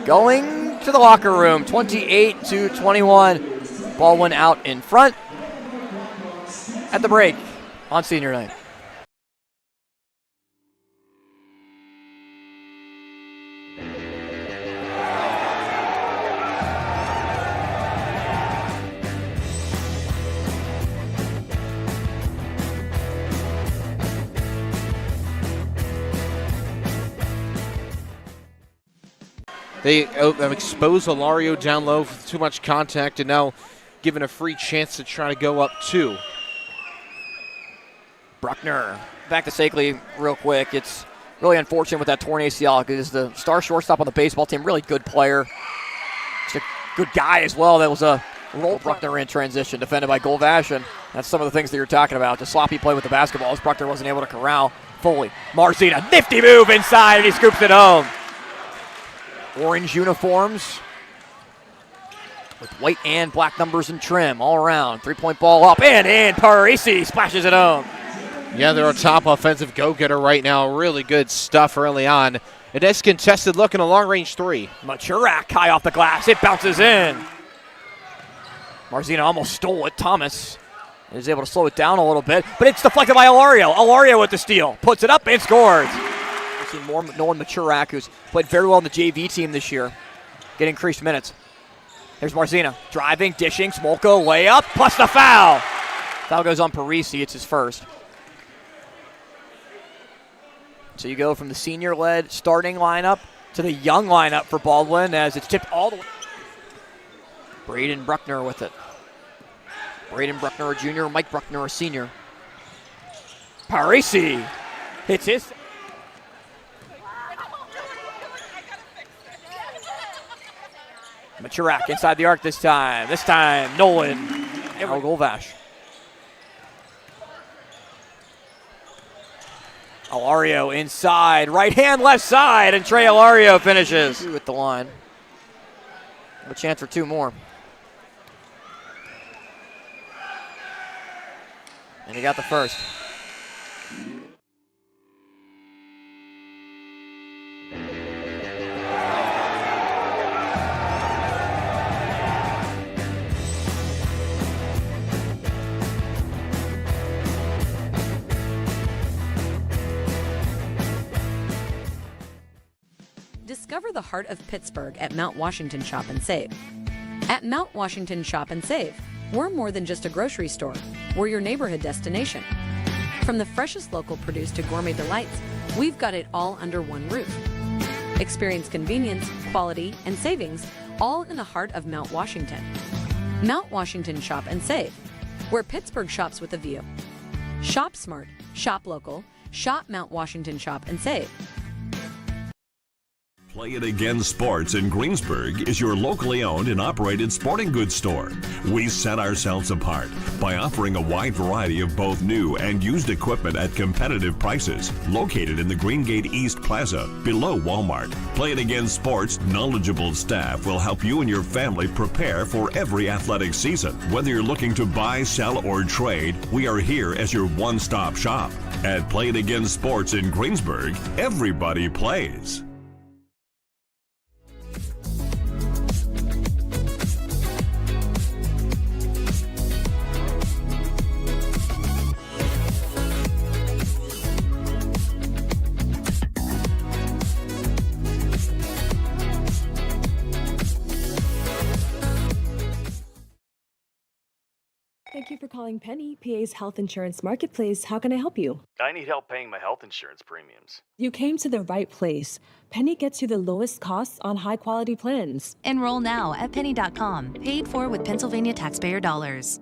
going to the locker room, 28-21. Baldwin out in front at the break on senior night. They have exposed Olario down low with too much contact and now given a free chance to try to go up 2. Bruckner back to Sakeley real quick. It's really unfortunate with that torn ACL because the star shortstop on the baseball team, really good player. Just a good guy as well. That was a roll Bruckner in transition, defended by Golvash, and that's some of the things that you're talking about. The sloppy play with the basketball as Bruckner wasn't able to corral fully. Marzina, nifty move inside, and he scoops it home. Orange uniforms with white and black numbers and trim all around. 3-point ball up and in. Parisi splashes it home. Yeah, they're a top offensive go-getter right now. Really good stuff early on. It is contested look in a long-range 3. Machurak high off the glass. It bounces in. Marzina almost stole it. Thomas is able to slow it down a little bit, but it's deflected by Alario. Alario with the steal. Puts it up and scores. We've seen more Nolan Machurak, who's played very well on the JV team this year, get increased minutes. There's Marzina driving, dishing, Smolka layup, plus the foul. Foul goes on Parisi. It's his first. So you go from the senior-led starting lineup to the young lineup for Baldwin as it's tipped all the way. Braden Bruckner with it. Braden Bruckner, a junior. Mike Bruckner, a senior. Parisi hits his. Machurak inside the arc this time. This time, Nolan. Now Golvash. Alario inside. Right hand, left side, and Trey Alario finishes with the line. A chance for 2 more. And he got the first. Discover the heart of Pittsburgh at Mount Washington Shop and Save. At Mount Washington Shop and Save, we're more than just a grocery store. We're your neighborhood destination. From the freshest local produce to gourmet delights, we've got it all under one roof. Experience convenience, quality, and savings, all in the heart of Mount Washington. Mount Washington Shop and Save, where Pittsburgh shops with a view. Shop smart, shop local, shop Mount Washington Shop and Save. Play It Again Sports in Greensburg is your locally owned and operated sporting goods store. We set ourselves apart by offering a wide variety of both new and used equipment at competitive prices. Located in the Greengate East Plaza, below Walmart. Play It Again Sports' knowledgeable staff will help you and your family prepare for every athletic season. Whether you're looking to buy, sell, or trade, we are here as your one-stop shop. At Play It Again Sports in Greensburg, everybody plays. Thank you for calling Penny, PA's health insurance marketplace. How can I help you? I need help paying my health insurance premiums. You came to the right place. Penny gets you the lowest costs on high-quality plans. Enroll now at penny.com, paid for with Pennsylvania taxpayer dollars.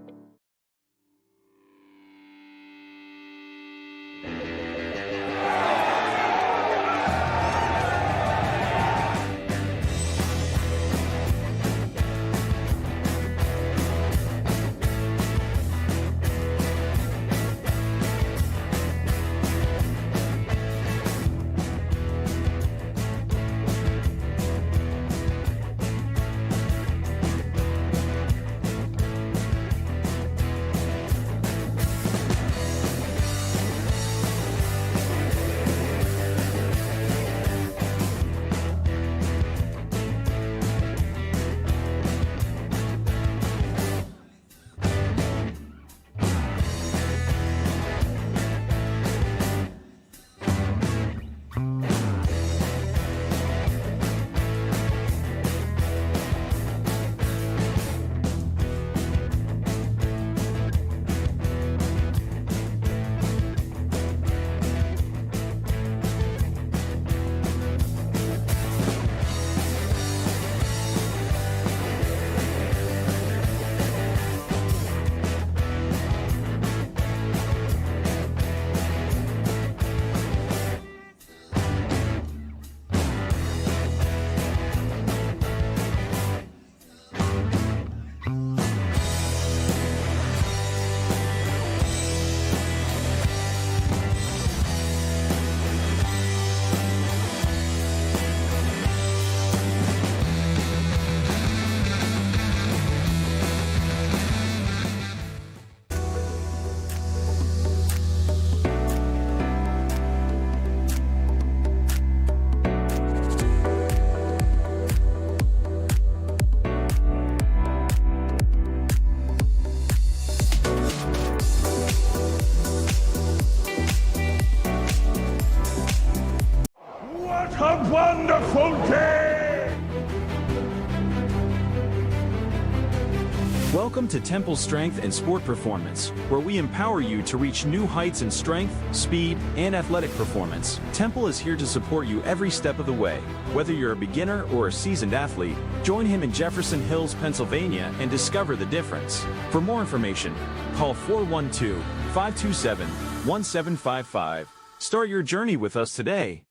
Welcome to Temple Strength and Sport Performance, where we empower you to reach new heights in strength, speed, and athletic performance. Temple is here to support you every step of the way. Whether you're a beginner or a seasoned athlete, join him in Jefferson Hills, Pennsylvania, and discover the difference. For more information, call 412-527-1755. Start your journey with us today.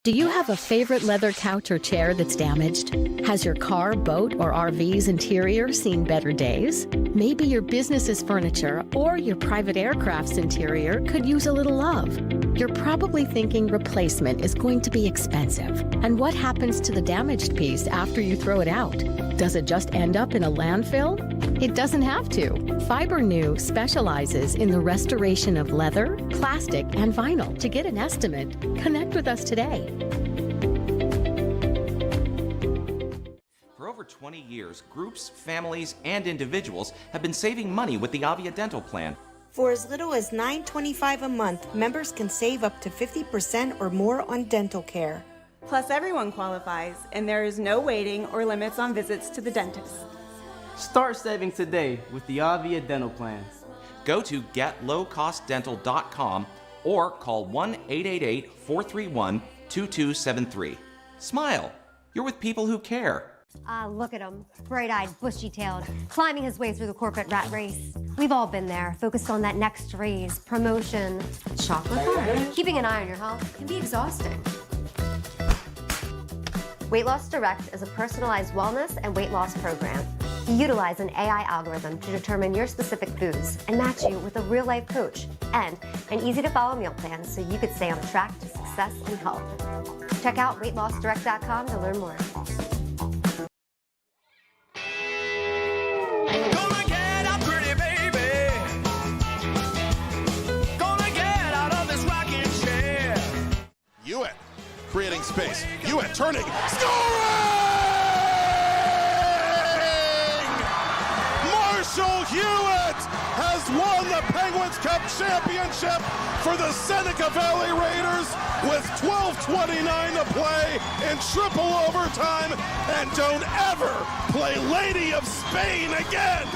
Do you have a favorite leather couch or chair that's damaged? Has your car, boat, or RV's interior seen better days? Maybe your business's furniture or your private aircraft's interior could use a little love. You're probably thinking replacement is going to be expensive. And what happens to the damaged piece after you throw it out? Does it just end up in a landfill? It doesn't have to. Fiber New specializes in the restoration of leather, plastic, and vinyl. To get an estimate, connect with us today. For over 20 years, groups, families, and individuals have been saving money with the Avia Dental Plan. For as little as $9.25 a month, members can save up to 50% or more on dental care. Plus, everyone qualifies, and there is no waiting or limits on visits to the dentist. Start saving today with the Avia Dental Plan. Go to getlowcostdental.com or call 1-888-431-2273. Smile. You're with people who care. Look at him, bright-eyed, bushy-tailed, climbing his way through the corporate rat race. We've all been there, focused on that next raise, promotion, chocolate bar. Keeping an eye on your health can be exhausting. Weight Loss Direct is a personalized wellness and weight loss program. We utilize an AI algorithm to determine your specific foods and match you with a real-life coach and an easy-to-follow meal plan so you could stay on track to success and health. Check out weightlossdirect.com to learn more. Gonna get up, pretty baby. Gonna get out of this rocking chair. Hewitt creating space. Hewitt turning. Scoring! Marshall Hewitt has won the Penguins Cup championship for the Seneca Valley Raiders with 12:29 to play in triple overtime. And don't ever play Lady of Spain again.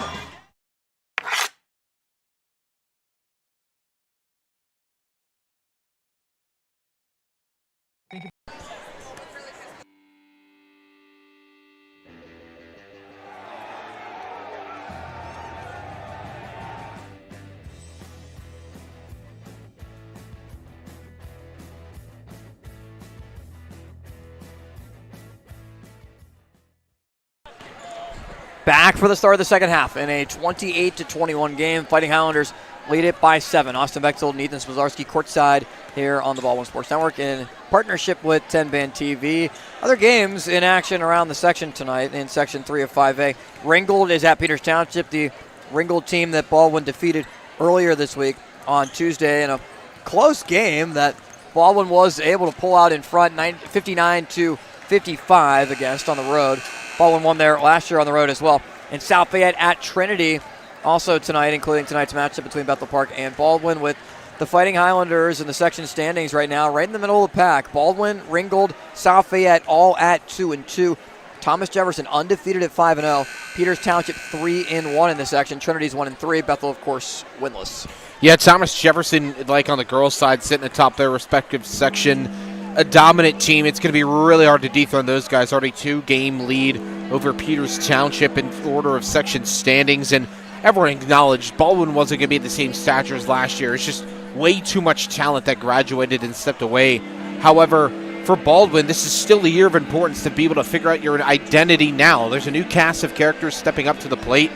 Back for the start of the second half in a 28-21 game. Fighting Highlanders lead it by 7. Austin Bechtold and Ethan Smazarski courtside here on the Baldwin Sports Network in partnership with TenbandTV. Other games in action around the section tonight in Section 3 of 5A. Ringgold is at Peters Township, the Ringgold team that Baldwin defeated earlier this week on Tuesday in a close game that Baldwin was able to pull out in front 59-55 against on the road. Baldwin won there last year on the road as well. And South Fayette at Trinity also tonight, including tonight's matchup between Bethel Park and Baldwin, with the Fighting Highlanders in the section standings right now, right in the middle of the pack. Baldwin, Ringgold, South Fayette all at 2-2. Thomas Jefferson undefeated at 5-0. Peters Township 3-1 in the section. Trinity's 1-3. Bethel, of course, winless. Yeah, Thomas Jefferson, like on the girls' side, sitting atop their respective section. A dominant team. It's going to be really hard to dethrone those guys. Already 2-game lead over Peters Township in order of section standings. And everyone acknowledged Baldwin wasn't going to be the same stature as last year. It's just way too much talent that graduated and stepped away. However, for Baldwin, this is still a year of importance to be able to figure out your identity now. There's a new cast of characters stepping up to the plate.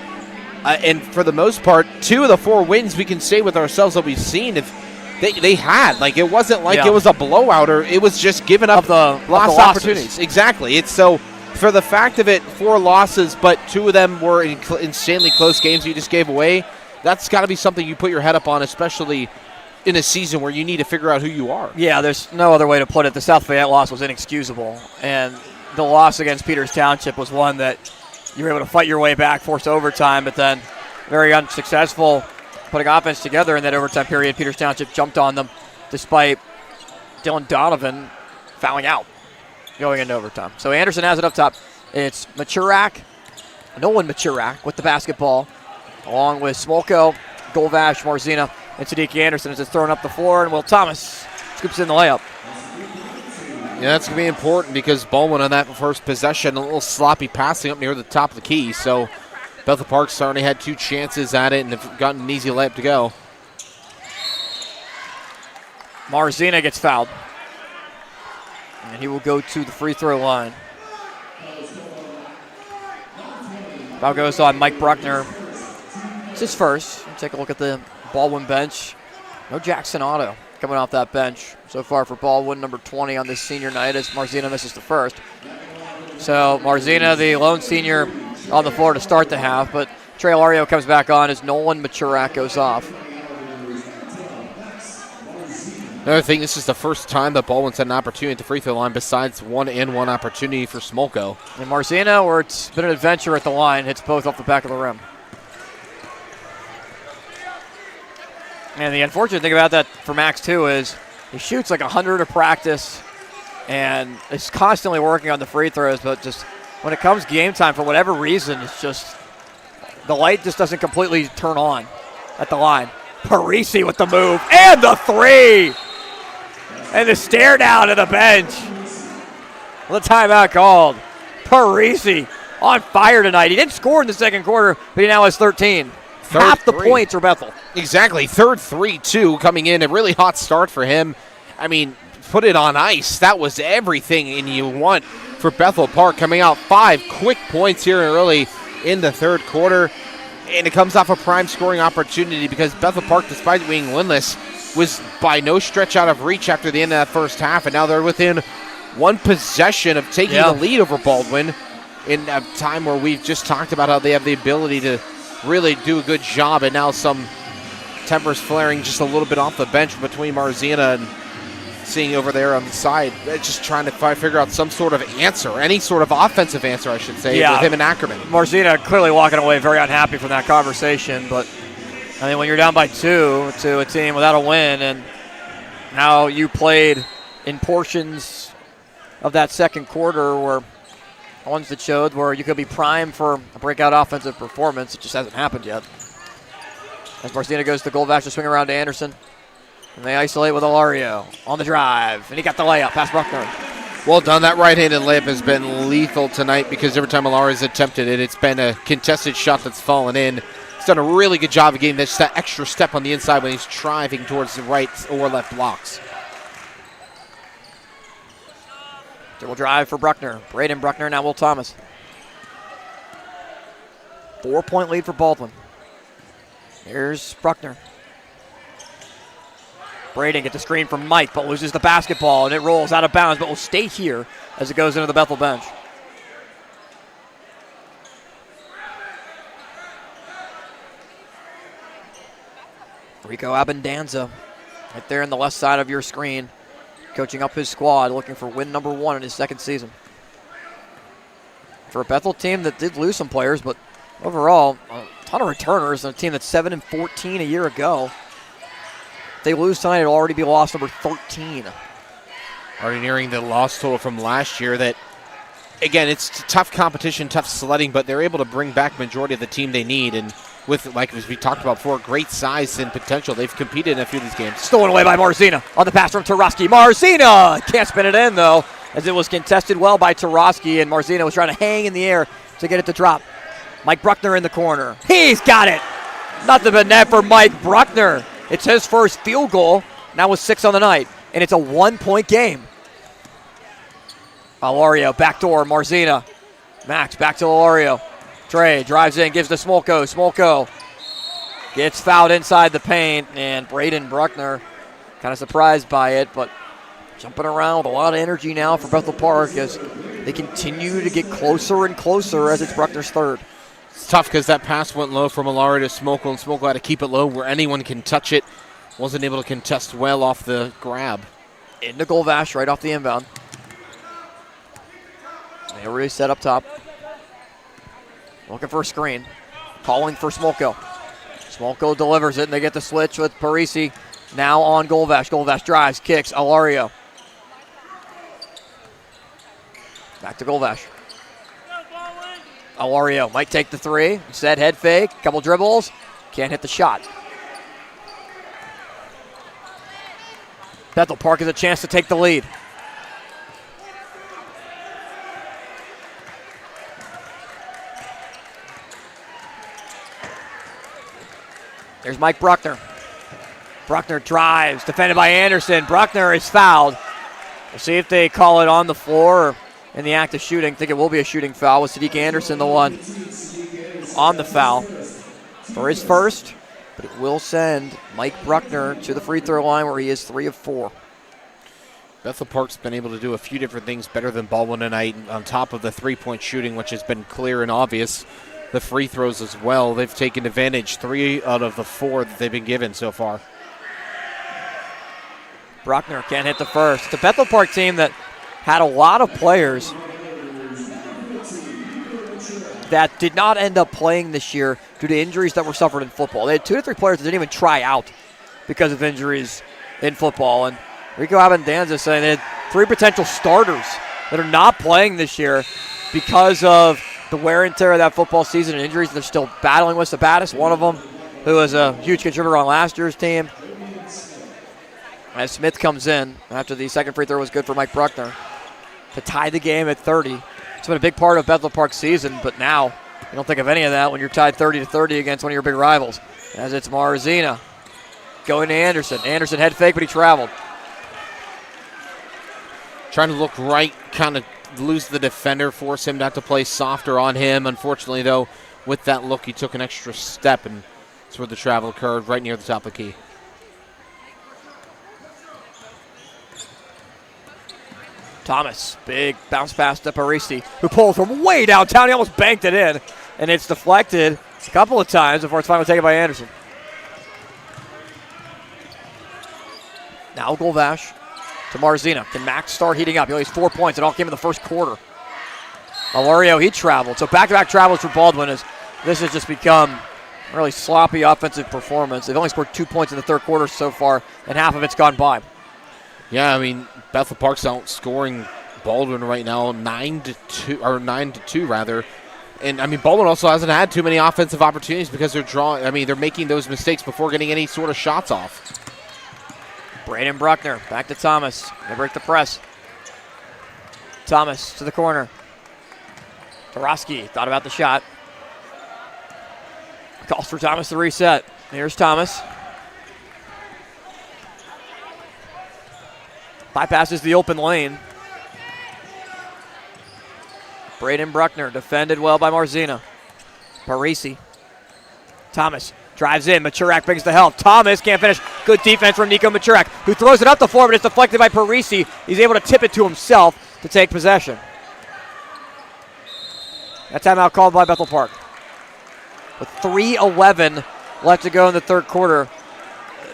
And for the most part, 2 of the 4 wins we can say with ourselves that we've seen if they had. Like, it wasn't like it was a blowout or it was just giving up lost opportunities. Exactly. It's so, for the fact of it, 4 losses, but 2 of them were insanely close games you just gave away. That's got to be something you put your head up on, especially in a season where you need to figure out who you are. Yeah, there's no other way to put it. The South Fayette loss was inexcusable, and the loss against Peters Township was one that you were able to fight your way back, forced overtime, but then very unsuccessful putting offense together in that overtime period. Peters Township jumped on them despite Dylan Donovan fouling out going into overtime. So Anderson has it up top. It's Machurak, Nolan Machurak with the basketball, along with Smolko, Golvash, Marzina, and Siddiqui Anderson as it's thrown up the floor, and Will Thomas scoops in the layup. Yeah, that's going to be important because Baldwin on that first possession, a little sloppy passing up near the top of the key. So Bethel Park's already had 2 chances at it and have gotten an easy layup to go. Marzina gets fouled, and he will go to the free throw line. Foul goes on Mike Bruckner. It's his first. Take a look at the Baldwin bench. No Jackson Otto coming off that bench so far for Baldwin, number 20 on this senior night as Marzina misses the first. So Marzina, the lone senior, on the floor to start the half, but Trey Alario comes back on as Nolan Machurak goes off. Another thing, this is the first time that Baldwin's had an opportunity at the free throw line besides 1-and-1 opportunity for Smolko. And Marzina, where it's been an adventure at the line, hits both off the back of the rim. And the unfortunate thing about that for Max, too, is he shoots like 100 a practice and is constantly working on the free throws, but just when it comes game time, for whatever reason, it's just the light just doesn't completely turn on at the line. Parisi with the move and the three! And the stare down to the bench. The timeout called. Parisi on fire tonight. He didn't score in the second quarter, but he now has 13. Half the points are Bethel. Exactly. Third 3, too, coming in. A really hot start for him. I mean, put it on ice. That was everything and you want for Bethel Park. Coming out 5 quick points here early in the third quarter. And it comes off a prime scoring opportunity because Bethel Park, despite being winless, was by no stretch out of reach after the end of that first half. And now they're within 1 possession of taking the lead over Baldwin in a time where we've just talked about how they have the ability to really do a good job, and now some tempers flaring just a little bit off the bench between Marzina and seeing over there on the side, just trying to figure out some sort of answer, any sort of offensive answer, I should say, with him and Ackerman. Marzina clearly walking away very unhappy from that conversation, but I mean, when you're down by 2 to a team without a win, and now you played in portions of that second quarter where ones that showed where you could be primed for a breakout offensive performance. It just hasn't happened yet. As Marzina goes to Golvash to swing around to Anderson. And they isolate with Alario on the drive. And he got the layup past Bruckner. Well done. That right-handed layup has been lethal tonight because every time Alario's attempted it, it's been a contested shot that's fallen in. He's done a really good job of getting that extra step on the inside when he's driving towards the right or left blocks. Dribble drive for Bruckner. Braden Bruckner, now Will Thomas. 4-point lead for Baldwin. Here's Bruckner. Braden gets the screen from Mike, but loses the basketball, and it rolls out of bounds, but will stay here as it goes into the Bethel bench. Rico Abendanza right there on the left side of your screen, coaching up his squad, looking for win number 1 in his second season. For a Bethel team that did lose some players, but overall, a ton of returners, and a team that's 7-14 a year ago. If they lose tonight, it'll already be loss number 13. Already nearing the loss total from last year that, again, it's tough competition, tough sledding, but they're able to bring back majority of the team they need. And with, like as we talked about before, great size and potential, they've competed in a few of these games. Stolen away by Marzina on the pass from Taroski. Marzina can't spin it in, though, as it was contested well by Taroski, and Marzina was trying to hang in the air to get it to drop. Mike Bruckner in the corner. He's got it. Nothing but net for Mike Bruckner. It's his first field goal, now with 6 on the night, and it's a 1-point game. Alario, backdoor, Marzina. Max, back to Alario. Trey drives in, gives to Smolko. Smolko gets fouled inside the paint, and Braden Bruckner kind of surprised by it, but jumping around with a lot of energy now for Bethel Park as they continue to get closer and closer as it's Bruckner's third. It's tough because that pass went low from Alario to Smolko, and Smolko had to keep it low where anyone can touch it. Wasn't able to contest well off the grab. Into Golvash right off the inbound. They already set up top. Looking for a screen. Calling for Smolko. Smolko delivers it, and they get the switch with Parisi now on Golvash. Golvash drives, kicks, Alario. Back to Golvash. Alario might take the three. Instead, head fake, couple dribbles. Can't hit the shot. Bethel Park has a chance to take the lead. There's Mike Bruckner. Bruckner drives, defended by Anderson. Bruckner is fouled. We'll see if they call it on the floor or in the act of shooting. I think it will be a shooting foul with Sadiq Anderson, the one on the foul for his first. But it will send Mike Bruckner to the free throw line where he is 3 of 4. Bethel Park's been able to do a few different things better than Baldwin tonight, on top of the three-point shooting, which has been clear and obvious. The free throws as well. They've taken advantage 3 out of the 4 that they've been given so far. Bruckner can't hit the first. The Bethel Park team that had a lot of players that did not end up playing this year due to injuries that were suffered in football. They had 2 to 3 players that didn't even try out because of injuries in football. And Rico Abendanza saying they had 3 potential starters that are not playing this year because of the wear and tear of that football season and injuries they're still battling with. Sabatis, one of them, who was a huge contributor on last year's team. As Smith comes in after the second free throw was good for Mike Bruckner to tie the game at 30. It's been a big part of Bethel Park's season, but now you don't think of any of that when you're tied 30-30 against one of your big rivals. As it's Marzina going to Anderson. Anderson head fake, but he traveled. Trying to look right, kind of lose the defender, force him not to play softer on him. Unfortunately, though, with that look, he took an extra step, and that's where the travel occurred, right near the top of the key. Thomas, big bounce pass to Parisi, who pulled from way downtown. He almost banked it in, and it's deflected a couple of times before it's finally taken by Anderson. Now Golvash to Marzina. Can Max start heating up? He only has 4 points. It all came in the first quarter. Alario, he traveled. So back-to-back travels for Baldwin as this has just become a really sloppy offensive performance. They've only scored 2 points in the third quarter so far, and half of it's gone by. Yeah, I mean, Bethel Park's outscoring Baldwin right now 9-2 rather. And I mean, Baldwin also hasn't had too many offensive opportunities because they're making those mistakes before getting any sort of shots off. Braden Bruckner back to Thomas. They break the press. Thomas to the corner. Tarosky thought about the shot. Calls for Thomas to reset. Here's Thomas. Bypasses the open lane. Braden Bruckner defended well by Marzina. Parisi. Thomas drives in. Machurak brings the help. Thomas can't finish. Good defense from Nico Machurak, who throws it up the floor, but it's deflected by Parisi. He's able to tip it to himself to take possession. That timeout called by Bethel Park. With 3:11 left to go in the third quarter,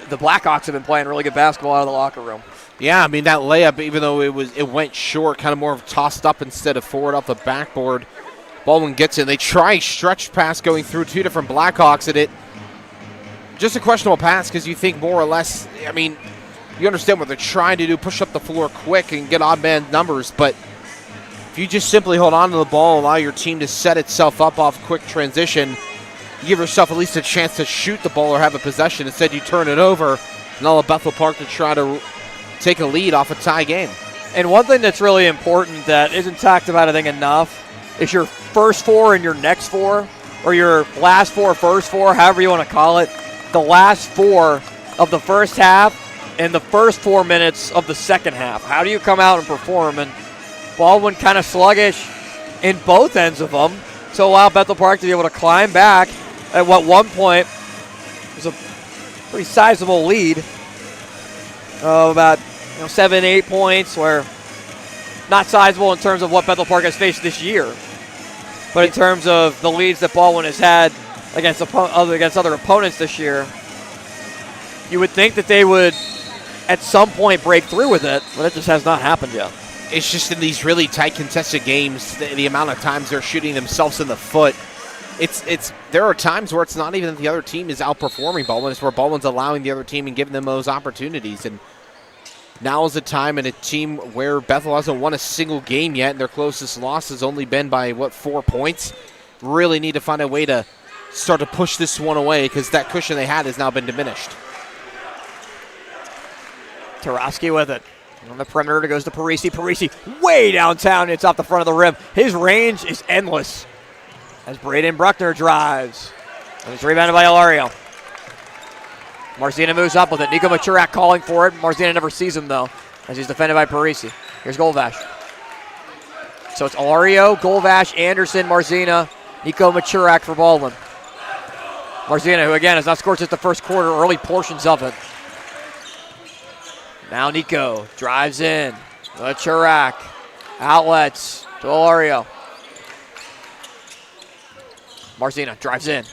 the Blackhawks have been playing really good basketball out of the locker room. Yeah, I mean, that layup, even though it went short, kind of more of tossed up instead of forward off the backboard. Baldwin gets in. They try stretch pass going through 2 different Blackhawks at it. Just a questionable pass because you think more or less, I mean, you understand what they're trying to do, push up the floor quick and get odd man numbers, but if you just simply hold on to the ball, allow your team to set itself up off quick transition, you give yourself at least a chance to shoot the ball or have a possession. Instead, you turn it over and allow Bethel Park to try to take a lead off a tie game. And one thing that's really important that isn't talked about, I think, enough is your first 4 and your next 4, or your last 4, first 4, however you want to call it. The last 4 of the first half and the first 4 minutes of the second half. How do you come out and perform? And Baldwin kind of sluggish in both ends of them to allow Bethel Park to be able to climb back at what one point was a pretty sizable lead of about 7-8 points, where not sizable in terms of what Bethel Park has faced this year, but in terms of the leads that Baldwin has had against other opponents this year. You would think that they would at some point break through with it, but it just has not happened yet. It's just in these really tight contested games, the amount of times they're shooting themselves in the foot. There are times where it's not even that the other team is outperforming Baldwin. It's where Baldwin's allowing the other team and giving them those opportunities. And now is the time in a team where Bethel hasn't won a single game yet, and their closest loss has only been by, 4 points? really need to find a way to start to push this one away because that cushion they had has now been diminished. Tarosky with it. On the perimeter, it goes to Parisi. Parisi way downtown. It's off the front of the rim. His range is endless as Braden Bruckner drives. And it's rebounded by Ilario. Marzina moves up with it. Nico Machurak calling for it. Marzina never sees him, though, as he's defended by Parisi. Here's Golvash. So it's Ilario, Golvash, Anderson, Marzina, Nico Machurak for Baldwin. Marzina, who again has not scored since the first quarter, early portions of it. Now Nico drives in. Machurak. Outlets to Ilario. Marzina drives in.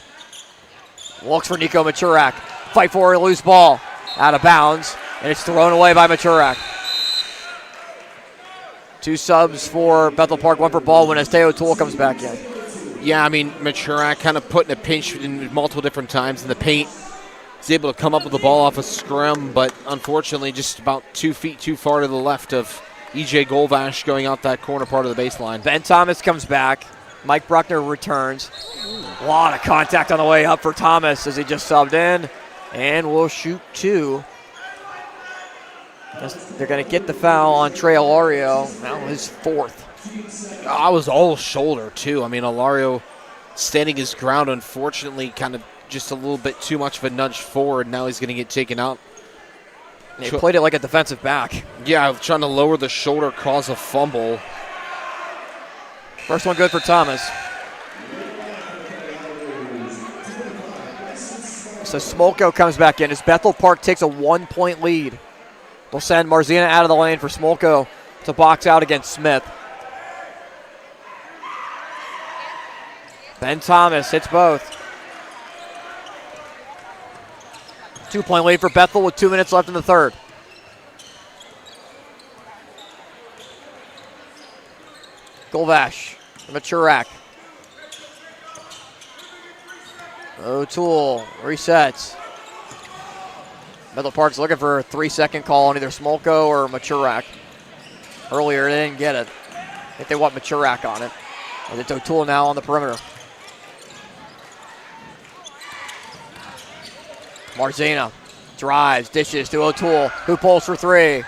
Looks for Nico Machurak. Fight for a loose ball. Out of bounds. And it's thrown away by Machurak. 2 subs for Bethel Park, 1 for Baldwin as Teo Toole comes back in. Yeah, I mean, Machurak kind of put in a pinch in multiple different times in the paint. He's able to come up with the ball off a scrim, but unfortunately just about 2 feet too far to the left of E.J. Golvash going out that corner part of the baseline. Ben Thomas comes back. Mike Bruckner returns. A lot of contact on the way up for Thomas as he just subbed in. And will shoot 2. They're going to get the foul on Trey Ilario. Now his 4th. I was all shoulder, too. I mean, Ilario standing his ground, unfortunately, kind of just a little bit too much of a nudge forward. Now he's going to get taken out. He played it like a defensive back. Yeah, trying to lower the shoulder, cause a fumble. First one good for Thomas. So Smolko comes back in as Bethel Park takes a 1-point lead. They'll send Marzina out of the lane for Smolko to box out against Smith. Ben Thomas hits both. 2-point lead for Bethel with 2 minutes left in the third. Golvash, Machurak. O'Toole resets. Bethel Park's looking for a 3-second call on either Smolko or Machurak. Earlier, they didn't get it. I think they want Machurak on it. And it's O'Toole now on the perimeter. Marzina drives, dishes to O'Toole, who pulls for 3.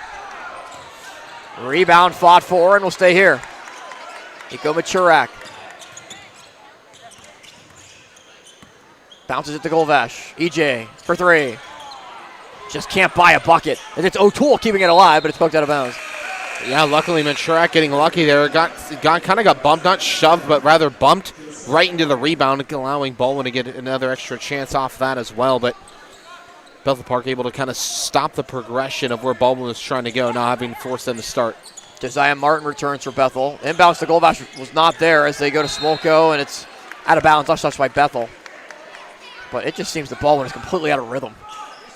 Rebound fought for and will stay here. Nico Machurak. Bounces it to Golvash. EJ for 3. Just can't buy a bucket. And it's O'Toole keeping it alive, but it's poked out of bounds. Yeah, luckily Machurak getting lucky there. Kind of got bumped, not shoved, but rather bumped right into the rebound, allowing Baldwin to get another extra chance off that as well. But Bethel Park able to kind of stop the progression of where Baldwin was trying to go, now having forced them to start. Josiah Martin returns for Bethel. Inbounds to Golvash was not there as they go to Smolko, and it's out of bounds, touched by Bethel. But it just seems that Baldwin is completely out of rhythm.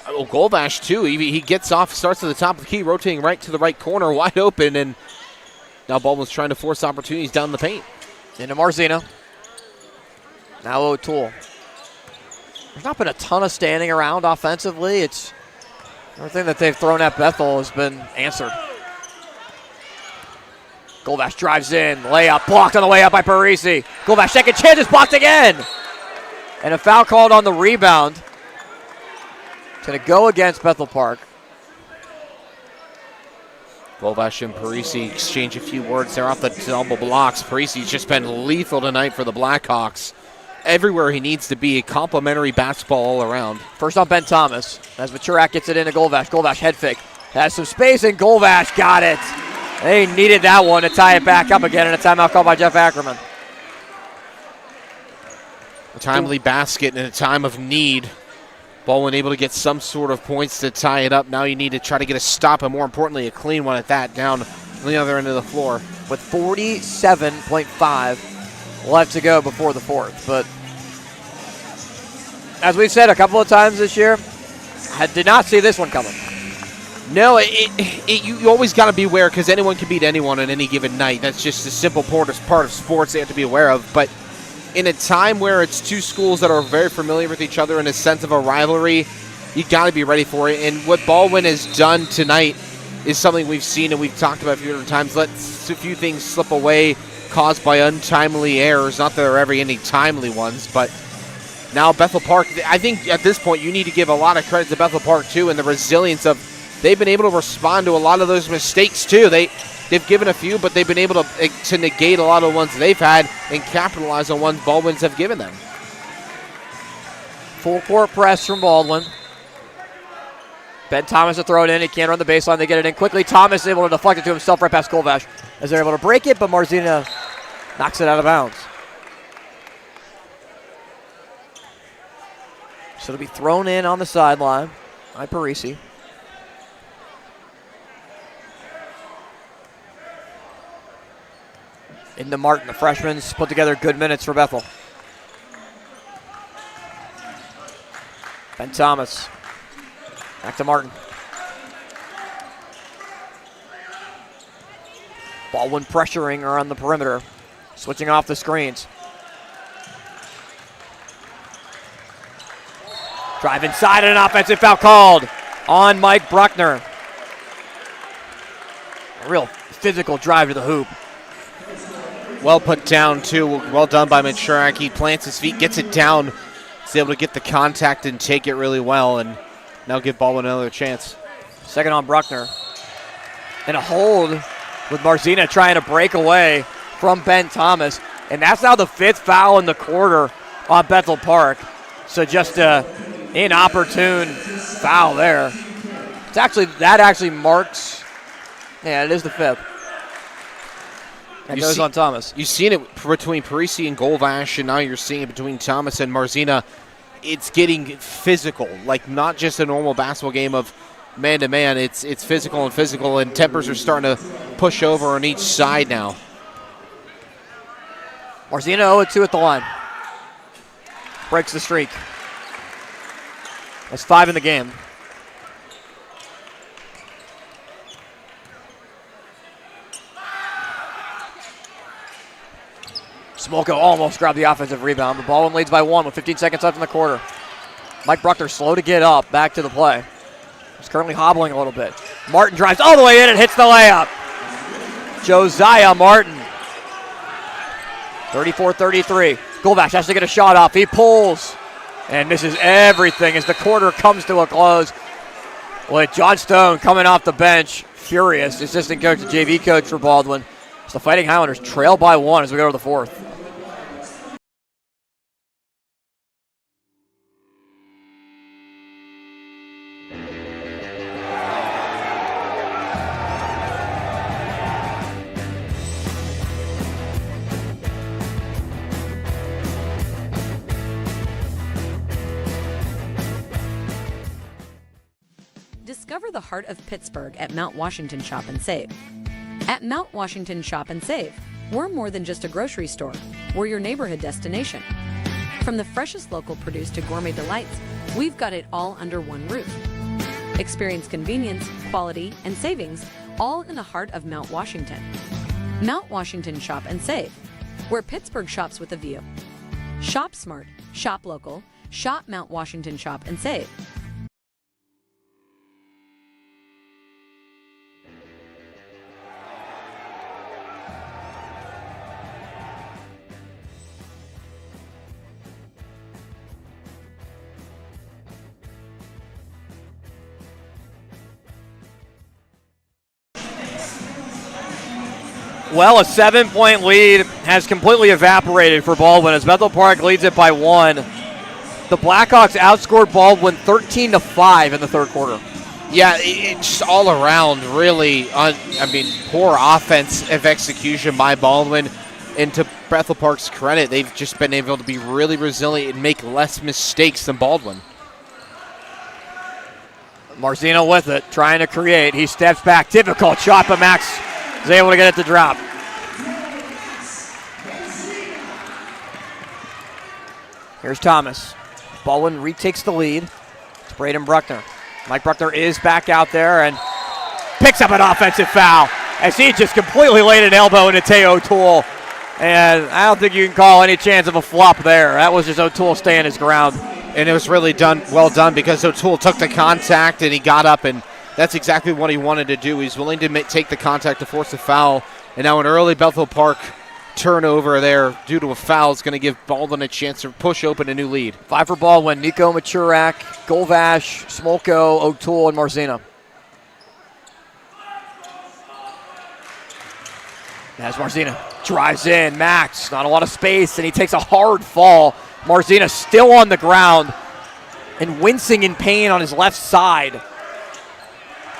Oh, Golvash, too. He gets off, starts at the top of the key, rotating right to the right corner, wide open, and now Baldwin's trying to force opportunities down the paint. Into Marzina. Now O'Toole. There's not been a ton of standing around offensively. It's everything that they've thrown at Bethel has been answered. Golvash drives in, layup blocked on the way up by Parisi. Golvash second chance is blocked again. And a foul called on the rebound. It's going to go against Bethel Park. Golvash and Parisi exchange a few words. They're off the double blocks. Parisi's just been lethal tonight for the Blackhawks. Everywhere he needs to be, complimentary basketball all around. First on Ben Thomas as Machurak gets it into Golvash. Golvash head fake. Has some space and Golvash got it. They needed that one to tie it back up again, and a timeout called by Jeff Ackerman. A timely basket in a time of need. Baldwin able to get some sort of points to tie it up. Now you need to try to get a stop, and more importantly, a clean one at that, down on the other end of the floor. With 47.5 left to go before the fourth. But as we've said a couple of times this year, I did not see this one coming. No, you always got to be aware because anyone can beat anyone on any given night. That's just a simple part of sports they have to be aware of. But in a time where it's two schools that are very familiar with each other in a sense of a rivalry, you got to be ready for it. And what Baldwin has done tonight is something we've seen and we've talked about a few different times. Let a few things slip away. caused by untimely errors. Not that there are ever any timely ones, but now Bethel Park, I think at this point you need to give a lot of credit to Bethel Park too, and the resilience of they've been able to respond to a lot of those mistakes too. They've given a few, but they've been able to negate a lot of the ones they've had and capitalize on ones Baldwin's have given them. Full court press from Baldwin. Ben Thomas to throw it in. He can't run the baseline. They get it in quickly. Thomas is able to deflect it to himself right past Kolvash as they're able to break it, but Marzina knocks it out of bounds. So it'll be thrown in on the sideline by Parisi. Into Martin, the freshman's put together good minutes for Bethel. Ben Thomas. Back to Martin. Baldwin pressuring her on the perimeter. Switching off the screens. Drive inside and an offensive foul called on Mike Bruckner. A real physical drive to the hoop. Well put down too. Well done by Machurak. He plants his feet, gets it down. He's able to get the contact and take it really well, and now give Baldwin another chance. Second on Bruckner. And a hold with Marzina trying to break away from Ben Thomas. And that's now the 5th foul in the quarter on Bethel Park. So just an inopportune foul there. That actually marks, yeah, it is the 5th. That goes on Thomas. You've seen it between Parisi and Golvash, and now you're seeing it between Thomas and Marzina. It's getting physical, like not just a normal basketball game of man-to-man. It's physical, and tempers are starting to push over on each side now. Marzina 0-2 at the line. Breaks the streak. That's 5 in the game. Smolko almost grabbed the offensive rebound, but Baldwin leads by 1 with 15 seconds left in the quarter. Mike Bruckner slow to get up, back to the play. He's currently hobbling a little bit. Martin drives all the way in and hits the layup. Josiah Martin. 34-33. Golvash has to get a shot off. He pulls and misses everything as the quarter comes to a close. With John Stone coming off the bench, furious. Assistant coach, the JV coach for Baldwin. So the Fighting Highlanders trail by 1 as we go to the 4th. Discover the heart of Pittsburgh at Mount Washington Shop and Save. At Mount Washington Shop and Save, we're more than just a grocery store. We're your neighborhood destination. From the freshest local produce to gourmet delights, we've got it all under one roof. Experience convenience, quality, and savings, all in the heart of Mount Washington. Mount Washington Shop and Save, where Pittsburgh shops with a view. Shop smart, shop local, shop Mount Washington Shop and Save. Well, a 7-point lead has completely evaporated for Baldwin as Bethel Park leads it by 1. The Blackhawks outscored Baldwin 13-5 in the 3rd quarter. Yeah, it's all around really, poor offensive execution by Baldwin. And to Bethel Park's credit, they've just been able to be really resilient and make less mistakes than Baldwin. Marzino with it, trying to create. He steps back. Difficult shot, but Max is able to get it to drop. Here's Thomas. Baldwin retakes the lead. It's Braden Bruckner. Mike Bruckner is back out there and picks up an offensive foul as he just completely laid an elbow into Tay O'Toole. And I don't think you can call any chance of a flop there. That was just O'Toole staying his ground. And it was really well done because O'Toole took the contact and he got up, and that's exactly what he wanted to do. He's willing to take the contact to force a foul. And now an early Bethel Park turnover there due to a foul is going to give Baldwin a chance to push open a new lead. 5 for Baldwin. Nico Machurak, Golvash, Smolko, O'Toole, and Marzina. As Marzina drives in, Max, not a lot of space, and he takes a hard fall. Marzina still on the ground and wincing in pain on his left side.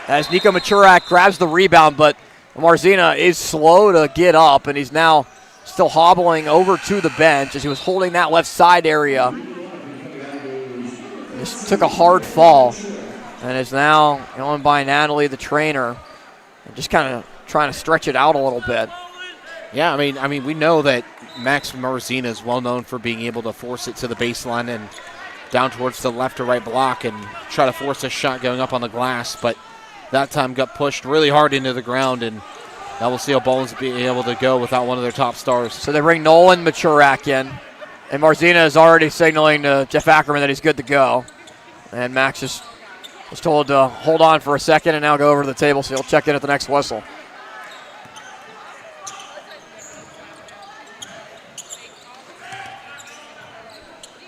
As Nico Machurak grabs the rebound, but Marzina is slow to get up, and he's now still hobbling over to the bench as he was holding that left side area. Just took a hard fall and is now going by Natalie, the trainer, and just kind of trying to stretch it out a little bit. Yeah, I mean, we know that Max Marzina is well known for being able to force it to the baseline and down towards the left or right block and try to force a shot going up on the glass, but that time got pushed really hard into the ground, and now we'll see how Baldwin's be able to go without one of their top stars. So they bring Nolan Machurak in, and Marzina is already signaling to Jeff Ackerman that he's good to go. And Max just was told to hold on for a second and now go over to the table, so he'll check in at the next whistle.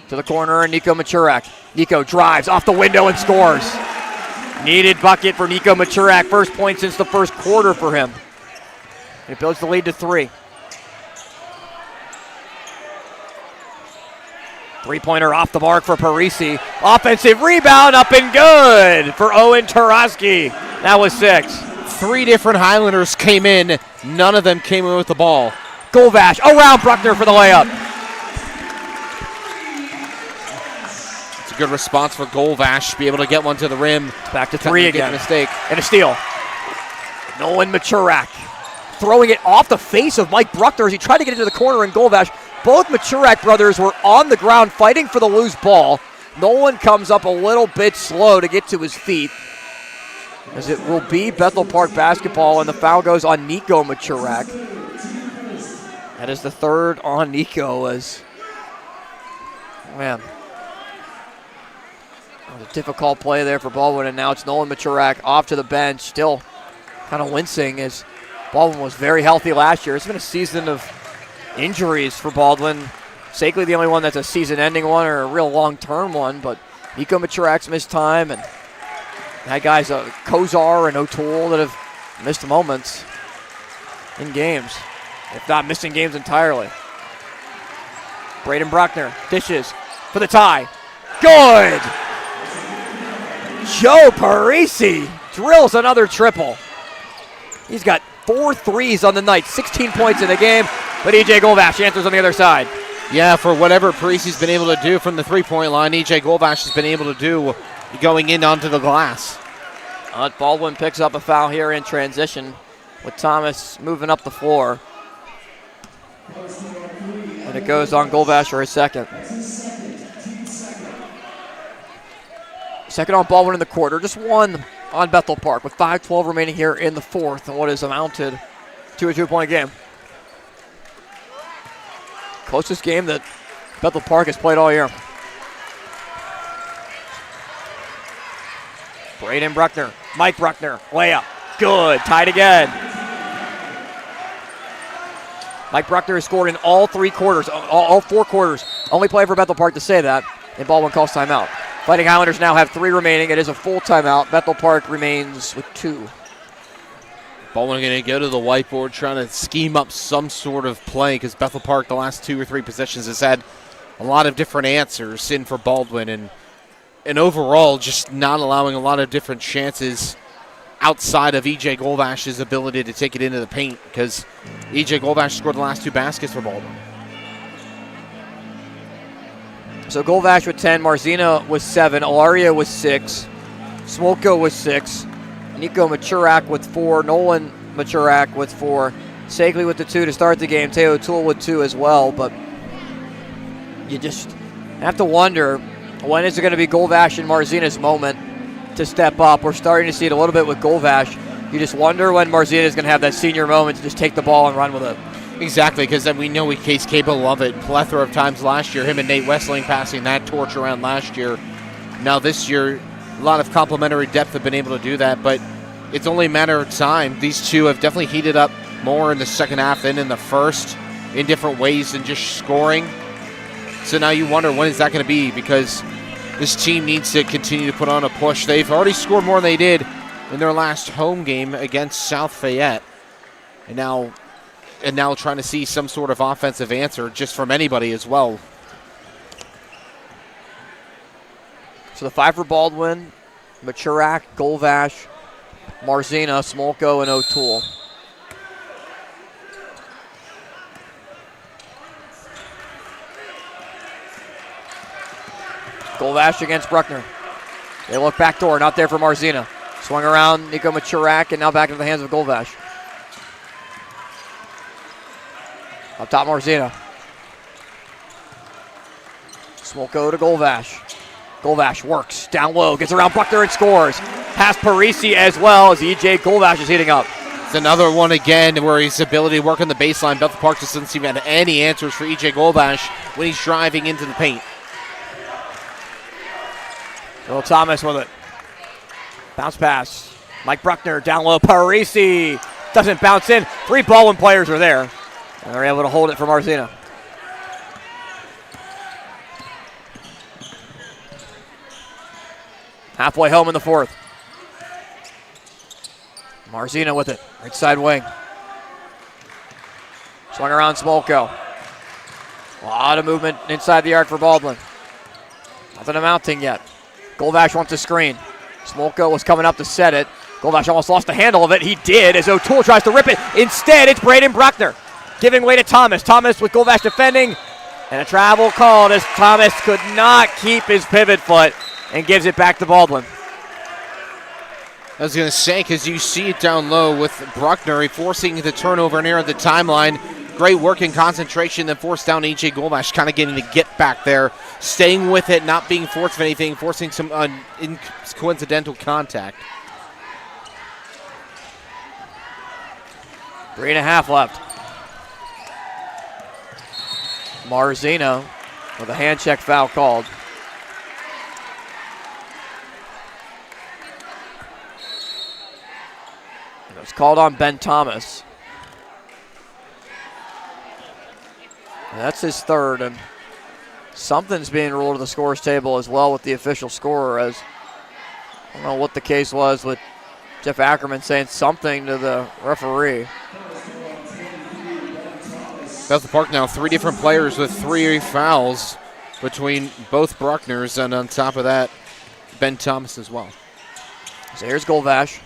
To the corner, and Nico Machurak. Nico drives off the window and scores. Needed bucket for Nico Machurak. First point since the first quarter for him. It builds the lead to 3. Three-pointer off the mark for Parisi. Offensive rebound up and good for Owen Tarosky. That was 6. 3 different Highlanders came in. None of them came in with the ball. Golvash around Bruckner for the layup. It's a good response for Golvash to be able to get one to the rim. It's back to 3 again. Mistake. And a steal. Nolan Machurak throwing it off the face of Mike Bruckner as he tried to get into the corner, and Golvash. Both Machurak brothers were on the ground fighting for the loose ball. Nolan comes up a little bit slow to get to his feet, as it will be Bethel Park basketball, and the foul goes on Nico Machurak. That is the 3rd on Nico. As, man, that was a difficult play there for Baldwin, and now it's Nolan Machurak off to the bench, still kind of wincing as Baldwin was very healthy last year. It's been a season of injuries for Baldwin. Sakely the only one that's a season-ending one or a real long-term one, but Nico Machurak's missed time, and that guy's Kozar and O'Toole that have missed moments in games, if not missing games entirely. Braden Bruckner dishes for the tie. Good! Joe Parisi drills another triple. He's got 4 threes on the night, 16 points in the game, but E.J. Golvash answers on the other side. Yeah, for whatever Parisi's been able to do from the three-point line, E.J. Golvash has been able to do going in onto the glass. Baldwin picks up a foul here in transition with Thomas moving up the floor. And it goes on Golvash for his second. Second on Baldwin in the quarter, just 1 on Bethel Park with 5:12 remaining here in the 4th, and what is amounted to a 2-point game. Closest game that Bethel Park has played all year. Braden Bruckner, Mike Bruckner, layup, good, tied again. Mike Bruckner has scored in all 3 quarters, all 4 quarters. Only play for Bethel Park to say that, and Baldwin calls timeout. Fighting Highlanders now have 3 remaining. It is a full timeout. Bethel Park remains with 2. Baldwin going to go to the whiteboard trying to scheme up some sort of play because Bethel Park the last 2 or 3 possessions has had a lot of different answers in for Baldwin, and overall just not allowing a lot of different chances outside of E.J. Golvash's ability to take it into the paint because E.J. Golvash scored the last 2 baskets for Baldwin. So Golvash with 10, Marzina was 7, Ilaria was 6, Smolko was 6, Nico Machurak with 4, Nolan Machurak with 4, Sakely with the 2 to start the game, Teo O'Toole with 2 as well, but you just have to wonder, when is it going to be Golvash and Marzina's moment to step up? We're starting to see it a little bit with Golvash. You just wonder when Marzina is going to have that senior moment to just take the ball and run with it. Exactly, because we know he's capable of it. Plethora of times last year, him and Nate Westling passing that torch around last year. Now this year, a lot of complementary depth have been able to do that, but it's only a matter of time. These two have definitely heated up more in the second half than in the first. in different ways than just scoring. So now you wonder, when is that going to be? Because this team needs to continue to put on a push. They've already scored more than they did in their last home game against South Fayette. And now trying to see some sort of offensive answer just from anybody as well. So the 5 for Baldwin, Machurak, Golvash, Marzina, Smolko, and O'Toole. Golvash against Bruckner. They look back door, not there for Marzina. Swung around Nico Machurak, and now back into the hands of Golvash. Up top, Marzina. Smolko to Golvash. Golvash works down low, gets around Bruckner and scores. Has Parisi as well as E.J. Golvash is heating up. It's another one again where his ability to work on the baseline. Bethel Park just doesn't seem to have any answers for E.J. Golvash when he's driving into the paint. Will Thomas with it. Bounce pass. Mike Bruckner down low. Parisi doesn't bounce in. 3 Baldwin players are there. And they're able to hold it for Marzina. Halfway home in the 4th. Marzina with it. Right side wing. Swung around Smolko. A lot of movement inside the arc for Baldwin. Nothing amounting yet. Golvash wants a screen. Smolko was coming up to set it. Golvash almost lost the handle of it. He did as O'Toole tries to rip it. Instead, it's Braden Bruckner giving way to Thomas. Thomas with Golvash defending. And a travel called as Thomas could not keep his pivot foot and gives it back to Baldwin. I was going to say, because you see it down low with Bruckner forcing the turnover near the timeline. Great work and concentration, then forced down E.J. Golvash, kind of getting the get back there, staying with it, not being forced of anything, forcing some coincidental contact. 3.5 left. Marzino with a hand check foul called. It was called on Ben Thomas. And that's his 3rd, and something's being ruled to the scores table as well with the official scorer, as I don't know what the case was with Jeff Ackerman saying something to the referee. Bethel Park now 3 different players with 3 fouls between both Bruckners, and on top of that, Ben Thomas as well. So here's Golvash,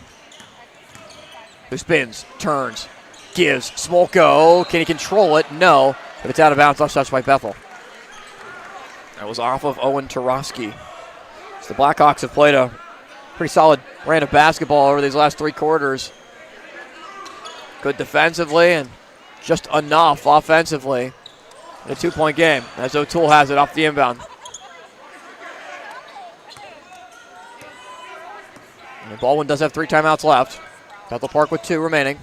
who spins, turns, gives. Smolko, can he control it? No, but it's out of bounds, left touch by Bethel. That was off of Owen Tarosky. So the Blackhawks have played a pretty solid brand of basketball over these last 3 quarters. Good defensively and just enough offensively in a 2-point game as O'Toole has it off the inbound. And Baldwin does have 3 timeouts left. Bethel Park with 2 remaining.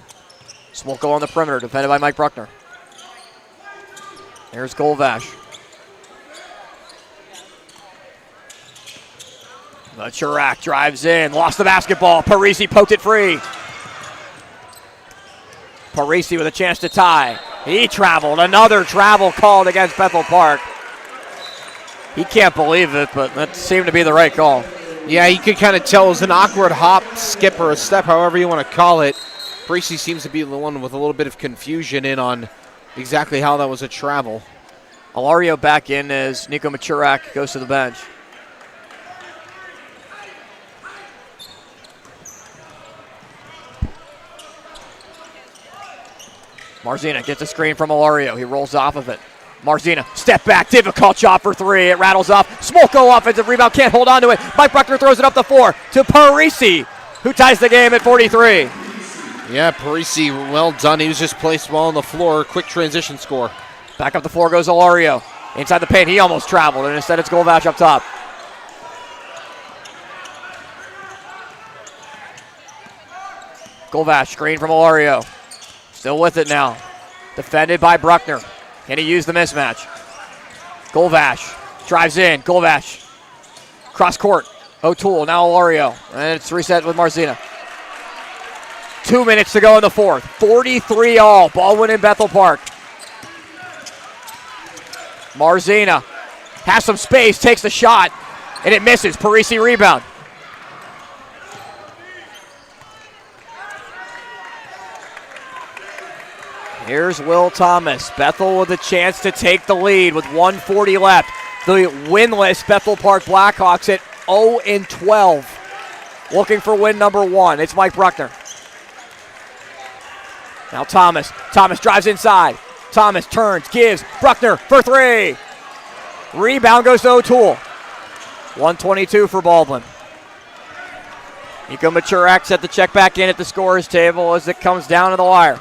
Smolko on the perimeter, defended by Mike Bruckner. Here's Golvash. Machurak drives in, lost the basketball. Parisi poked it free. Parisi with a chance to tie. He traveled. Another travel called against Bethel Park. He can't believe it, but that seemed to be the right call. Yeah, you could kind of tell it was an awkward hop, skip, or a step, however you want to call it. Parisi seems to be the one with a little bit of confusion in on exactly how that was a travel. Alario back in as Nico Machurak goes to the bench. Marzina gets a screen from Alario. He rolls off of it. Marzina, step back, difficult shot for 3. It rattles off. Smolko offensive rebound, can't hold on to it. Mike Bruckner throws it up the 4 to Parisi, who ties the game at 43. Yeah, Parisi, well done. He was just placed well on the floor. Quick transition score. Back up the floor goes Alario. Inside the paint, he almost traveled, and instead it's Golvash up top. Golvash, screen from Alario. Still with it now. Defended by Bruckner. Can he use the mismatch? Golvash drives in. Golvash. Cross court. O'Toole, now Alario. And it's reset with Marzina. 2 minutes to go in the 4th. 43 all. Baldwin in Bethel Park. Marzina has some space, takes the shot, and it misses. Parisi rebound. Here's Will Thomas. Bethel with a chance to take the lead with 1:40 left. The winless Bethel Park Blackhawks at 0-12. Looking for win number 1. It's Mike Bruckner. Now Thomas. Thomas drives inside. Thomas turns, gives. Bruckner for 3. Rebound goes to O'Toole. 1:22 for Baldwin. Nico Machurak set the check back in at the scorer's table as it comes down to the wire.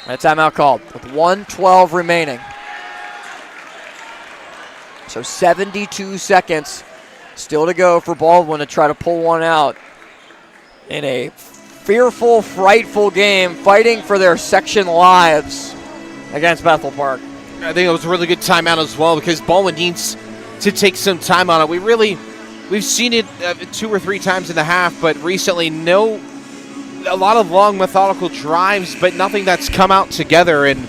That timeout called with 1:12 remaining. So 72 seconds still to go for Baldwin to try to pull one out in a fearful, frightful game, fighting for their section lives against Bethel Park. I think it was a really good timeout as well because Baldwin needs to take some time on it. We've seen it 2 or 3 times in the half, but recently a lot of long methodical drives, but nothing that's come out together and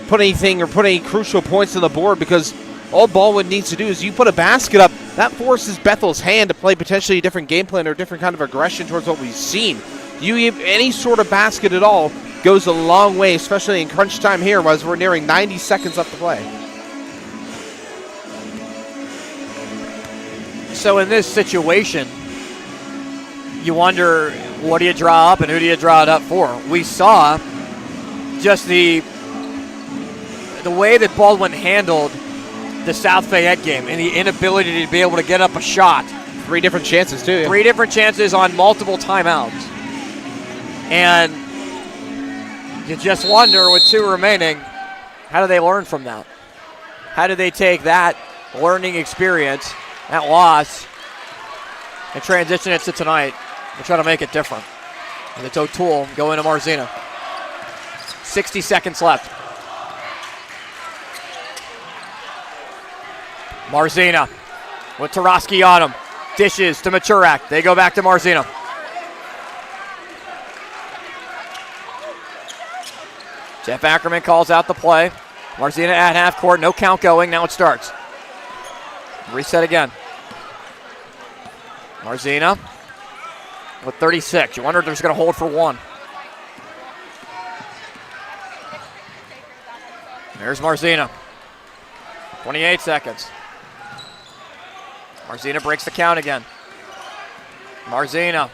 put any crucial points on the board, because all Baldwin needs to do is you put a basket up, that forces Bethel's hand to play potentially a different game plan or a different kind of aggression towards what we've seen. You give any sort of basket at all goes a long way, especially in crunch time here as we're nearing 90 seconds left to play. So in this situation, you wonder, what do you draw up and who do you draw it up for? We saw just the way that Baldwin handled the South Fayette game and the inability to be able to get up a shot. 3 different chances too. Yeah. 3 different chances on multiple timeouts. And you just wonder, with 2 remaining, how do they learn from that? How do they take that learning experience, that loss, and transition it to tonight and try to make it different? And it's O'Toole going to Marzina. 60 seconds left. Marzina with Tarosky on him. Dishes to Machurak. They go back to Marzina. Jeff Ackerman calls out the play. Marzina at half court. No count going. Now it starts. Reset again. Marzina with 36. You wonder if they're just going to hold for 1. There's Marzina. 28 seconds. Marzina breaks the count again. Marzina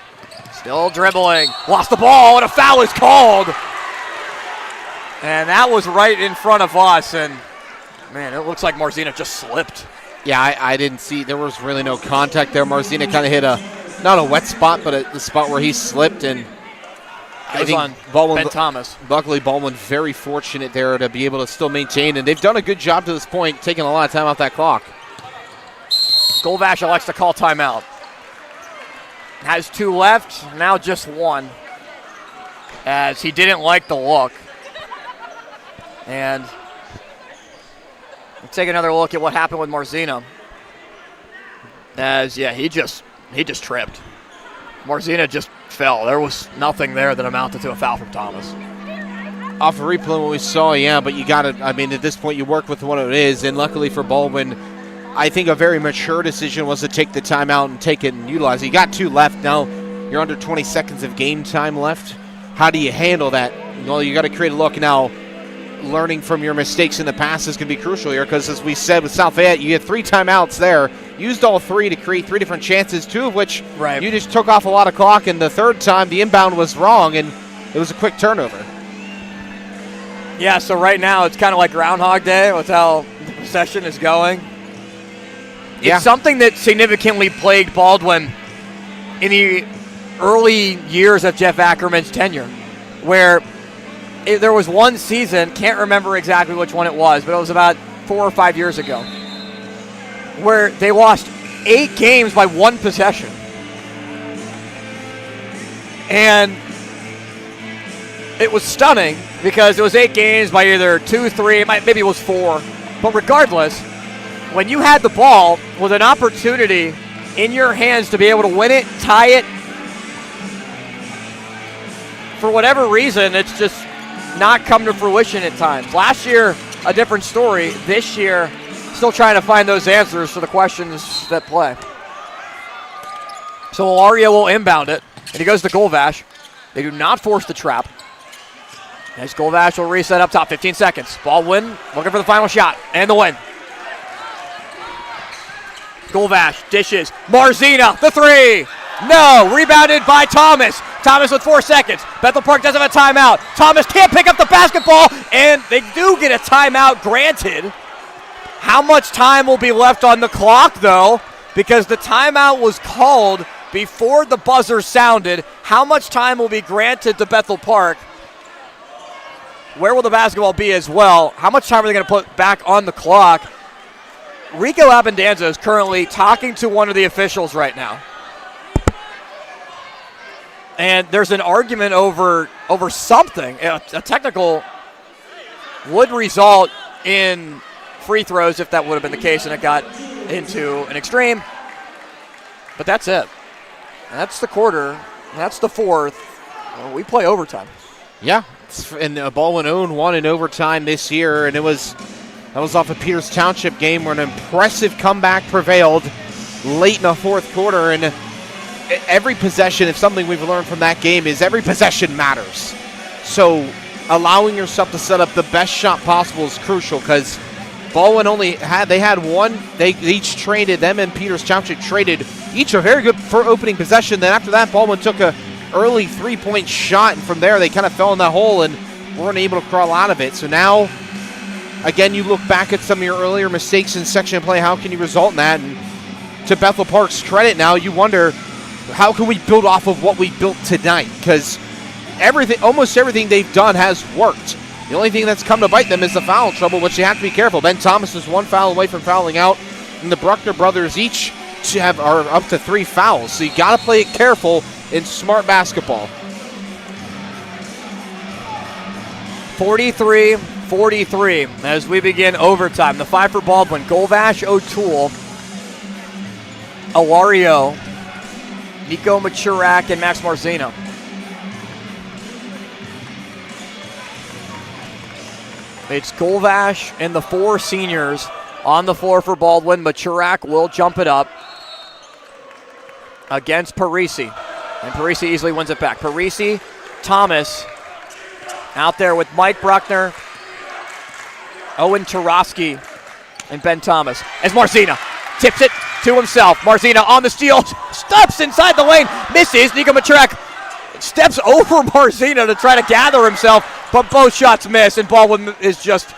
still dribbling. Lost the ball and a foul is called. And that was right in front of us. And, man, it looks like Marzina just slipped. Yeah, I didn't see. There was really no contact there. Marzina kind of hit not a wet spot, but the spot where he slipped. And I think on Baldwin, Ben Thomas. Luckily, Baldwin very fortunate there to be able to still maintain. And they've done a good job to this point, taking a lot of time off that clock. Golvash elects to call timeout. Has 2 left, now just 1. As he didn't like the look. And let's take another look at what happened with Marzina. As, yeah, he just tripped. Marzina just fell. There was nothing there that amounted to a foul from Thomas. Off of replay, what we saw, yeah, but you got to, I mean, at this point, you work with what it is. And luckily for Baldwin, I think a very mature decision was to take the timeout and take it and utilize it. You got 2 left. Now you're under 20 seconds of game time left. How do you handle that? Well, you got to create a look now. Learning from your mistakes in the past is going to be crucial here because, as we said with South Fayette, you had 3 timeouts there. Used all 3 to create 3 different chances, 2 of which you just took off a lot of clock, and the 3rd time the inbound was wrong, and it was a quick turnover. Yeah, so right now it's kind of like Groundhog Day with how the possession is going. It's something that significantly plagued Baldwin in the early years of Jeff Ackerman's tenure, where there was one season, can't remember exactly which one it was, but it was about 4 or 5 years ago, where they lost 8 games by 1 possession. And it was stunning because it was 8 games by either 2, 3, maybe it was 4. But regardless, when you had the ball with an opportunity in your hands to be able to win it, tie it, for whatever reason, it's just not come to fruition at times. Last year, a different story. This year, still trying to find those answers to the questions that play. So Ilario will inbound it, and he goes to Golvash. They do not force the trap. As Golvash will reset up top, 15 seconds. Baldwin looking for the final shot and the win. Golvash dishes. Marzina, the three. No, rebounded by Thomas. Thomas with 4 seconds. Bethel Park doesn't have a timeout. Thomas can't pick up the basketball, and they do get a timeout granted. How much time will be left on the clock, though? Because the timeout was called before the buzzer sounded. How much time will be granted to Bethel Park? Where will the basketball be as well? How much time are they going to put back on the clock? Rico Abendanza is currently talking to one of the officials right now. And there's an argument over something. A technical would result in free throws if that would have been the case and it got into an extreme. But that's it. That's the quarter. That's the fourth. We play overtime. Yeah, and Baldwin owned one in overtime this year, and that was off a Peters Township game where an impressive comeback prevailed late in the fourth quarter. And every possession, if something we've learned from that game is every possession matters. So allowing yourself to set up the best shot possible is crucial, because Baldwin had one. They each traded, them and Peters Township traded each a very good for opening possession. Then after that, Baldwin took a early three-point shot, and from there they kind of fell in that hole and weren't able to crawl out of it. So now, again, you look back at some of your earlier mistakes in section play. How can you result in that? And to Bethel Park's credit, now you wonder, how can we build off of what we built tonight? Because almost everything they've done has worked. The only thing that's come to bite them is the foul trouble, which you have to be careful. Ben Thomas is one foul away from fouling out, and the Bruckner brothers each are up to 3 fouls. So you got to play it careful in smart basketball. 43-43 as we begin overtime. The 5 for Baldwin: Golvash, O'Toole, Ilario, Nico Machurak, and Max Marzino. It's Golvash and the 4 seniors on the floor for Baldwin. Machurak will jump it up against Parisi. And Parisi easily wins it back. Parisi, Thomas out there with Mike Bruckner, Owen Tarosky, and Ben Thomas. As Marzina tips it to himself. Marzina on the steal, steps inside the lane, misses. Nico Machurak steps over Marzina to try to gather himself, but both shots miss, and Baldwin is just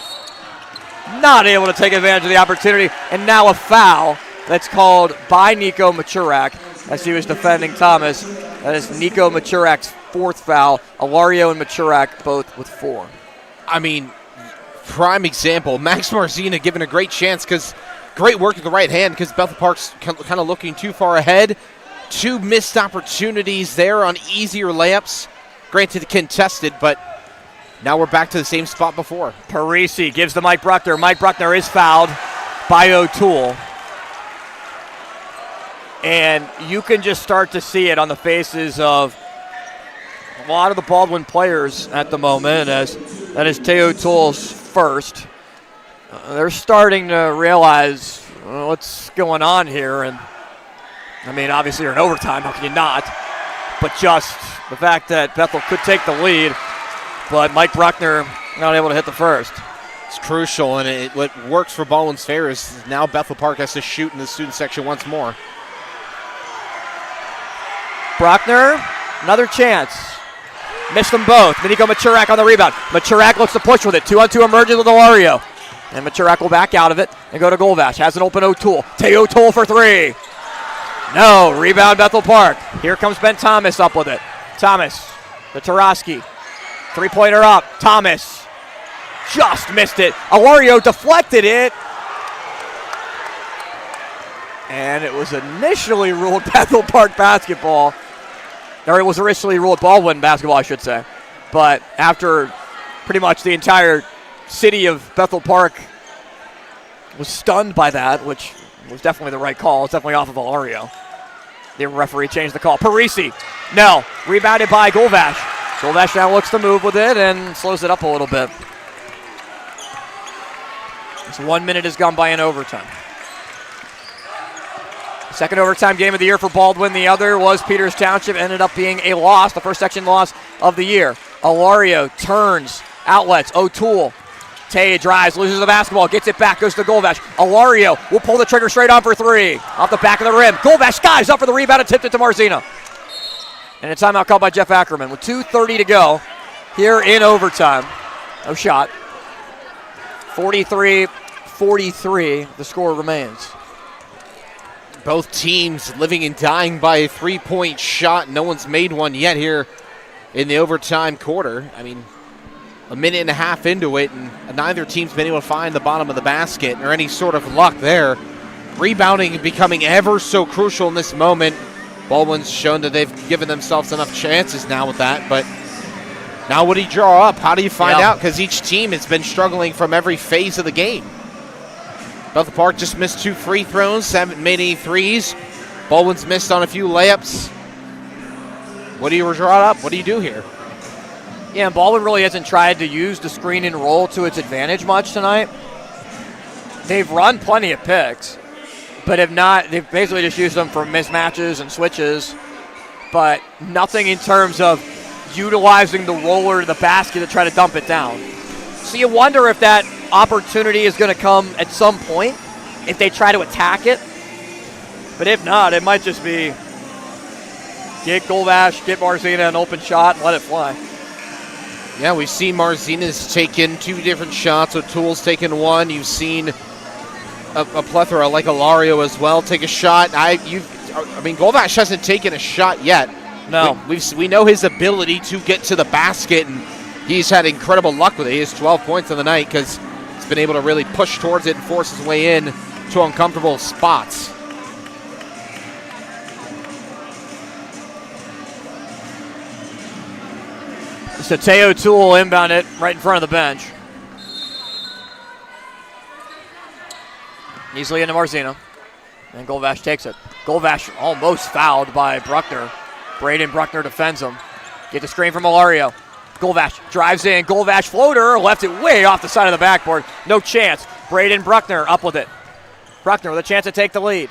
not able to take advantage of the opportunity. And now a foul that's called by Nico Machurak as he was defending Thomas. That is Nico Machurak's 4th foul. Ilario and Machurak both with 4. I mean, prime example. Max Marzina given a great chance, because great work with the right hand, because Bethel Park's kind of looking too far ahead. 2 missed opportunities there on easier layups. Granted, contested, but now we're back to the same spot before. Parisi gives to Mike Bruckner. Mike Bruckner is fouled by O'Toole. And you can just start to see it on the faces of a lot of the Baldwin players at the moment, as that is Tay O'Toole's first. They're starting to realize what's going on here. And I mean, obviously you're in overtime, how can you not? But just the fact that Bethel could take the lead, but Mike Bruckner not able to hit the first. It's crucial, and what works for Baldwin's favor is now Bethel Park has to shoot in the student section once more. Bruckner, another chance. Missed them both. Nico Machurak on the rebound. Machurak looks to push with it. 2-on-2 emerges with Ilario. And Machurak will back out of it and go to Golvash. Has an open O'Toole. Tay O'Toole for 3. No, rebound Bethel Park. Here comes Ben Thomas up with it. Thomas, the Tarosky. 3-pointer up. Thomas just missed it. Ilario deflected it. And it was initially ruled Bethel Park basketball. Or it was initially ruled Baldwin basketball, I should say. But after pretty much the entire city of Bethel Park was stunned by that, which was definitely the right call. It's definitely off of Ilario. The referee changed the call. Parisi, no. Rebounded by Golvash. Golvash now looks to move with it and slows it up a little bit. Just 1 minute has gone by in overtime. Second overtime game of the year for Baldwin. The other was Peters Township. Ended up being a loss, the first section loss of the year. Alario turns, outlets, O'Toole. Tay drives, loses the basketball, gets it back, goes to Golvash. Alario will pull the trigger straight on for three. Off the back of the rim. Golvash skies up for the rebound and tipped it to Marzina. And a timeout called by Jeff Ackerman with 2:30 to go here in overtime. No shot. 43-43, the score remains. Both teams living and dying by a three-point shot. No one's made one yet here in the overtime quarter. I mean, a minute and a half into it, and neither team's been able to find the bottom of the basket or any sort of luck there. Rebounding becoming ever so crucial in this moment. Baldwin's shown that they've given themselves enough chances now with that, but now what do you draw up? How do you find out? Because each team has been struggling from every phase of the game. Bethel Park just missed 2 free throws, haven't made any threes. Baldwin's missed on a few layups. What do you draw up? What do you do here? Yeah, and Baldwin really hasn't tried to use the screen and roll to its advantage much tonight. They've run plenty of picks, but they've basically just used them for mismatches and switches, but nothing in terms of utilizing the roller to the basket to try to dump it down. So you wonder if that opportunity is going to come at some point, if they try to attack it. But if not, it might just be get Golvash, get Marzina an open shot, and let it fly. Yeah, we've seen Marzina's taken 2 different shots. O'Toole's taken 1. You've seen a plethora like Alario as well take a shot. Golvash hasn't taken a shot yet. No. We know his ability to get to the basket, and he's had incredible luck with it. He has 12 points on the night because he's been able to really push towards it and force his way in to uncomfortable spots. So Tay O'Toole inbound it right in front of the bench. Easily into Marzina. And Golvash takes it. Golvash almost fouled by Bruckner. Braden Bruckner defends him. Get the screen from Alario. Golvash drives in. Golvash floater. Left it way off the side of the backboard. No chance. Braden Bruckner up with it. Bruckner with a chance to take the lead.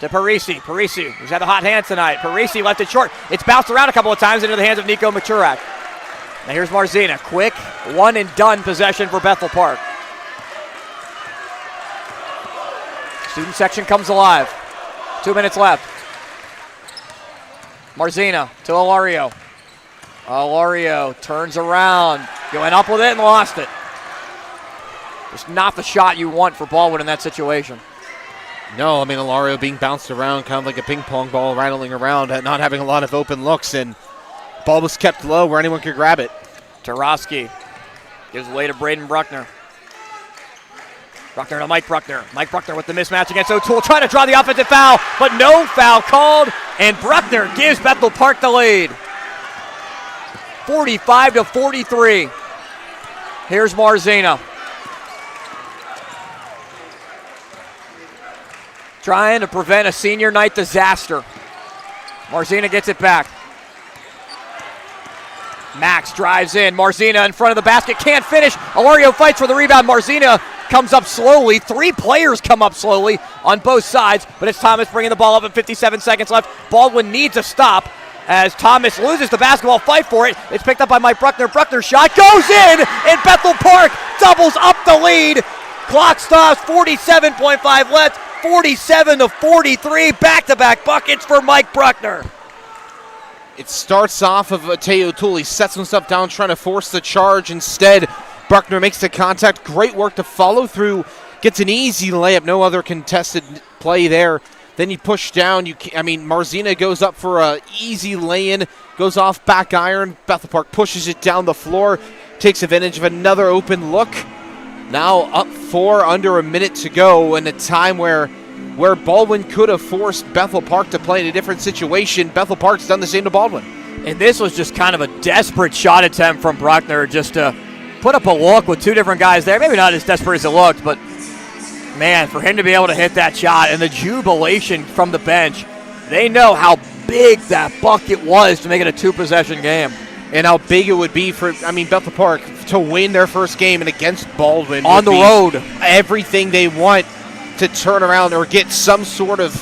To Parisi. Parisi, who's had a hot hand tonight. Parisi left it short. It's bounced around a couple of times into the hands of Nico Machurak. Now here's Marzina. Quick, one and done possession for Bethel Park. Student section comes alive. 2 minutes left. Marzina to Alario. Alario turns around. Going up with it and lost it. Just not the shot you want for Baldwin in that situation. No, I mean, Alario being bounced around, kind of like a ping pong ball rattling around, not having a lot of open looks, and ball was kept low where anyone could grab it. Tarosky gives way to Braden Bruckner. Bruckner to Mike Bruckner. Mike Bruckner with the mismatch against O'Toole, trying to draw the offensive foul, but no foul called, and Bruckner gives Bethel Park the lead. 45-43. Here's Marzina. Trying to prevent a senior night disaster. Marzina gets it back. Max drives in. Marzina in front of the basket. Can't finish. Alario fights for the rebound. Marzina comes up slowly. 3 players come up slowly on both sides, but it's Thomas bringing the ball up with 57 seconds left. Baldwin needs a stop as Thomas loses the basketball. Fight for it. It's picked up by Mike Bruckner. Bruckner's shot goes in, and Bethel Park doubles up the lead. Clock stops. 47.5 left. 47-43, back-to-back buckets for Mike Bruckner. It starts off of Tay O'Toole. He sets himself down trying to force the charge. Instead, Bruckner makes the contact. Great work to follow through. Gets an easy layup. No other contested play there. Then you push down. Marzina goes up for an easy lay-in. Goes off back iron. Bethel Park pushes it down the floor. Takes advantage of another open look. Now up 4, under a minute to go, in a time where Baldwin could have forced Bethel Park to play in a different situation. Bethel Park's done the same to Baldwin. And this was just kind of a desperate shot attempt from Bruckner just to put up a look with 2 different guys there. Maybe not as desperate as it looked, but man, for him to be able to hit that shot and the jubilation from the bench, they know how big that bucket was to make it a 2-possession game. and how big it would be for, Bethel Park to win their first game and against Baldwin. On the road. Everything they want to turn around or get some sort of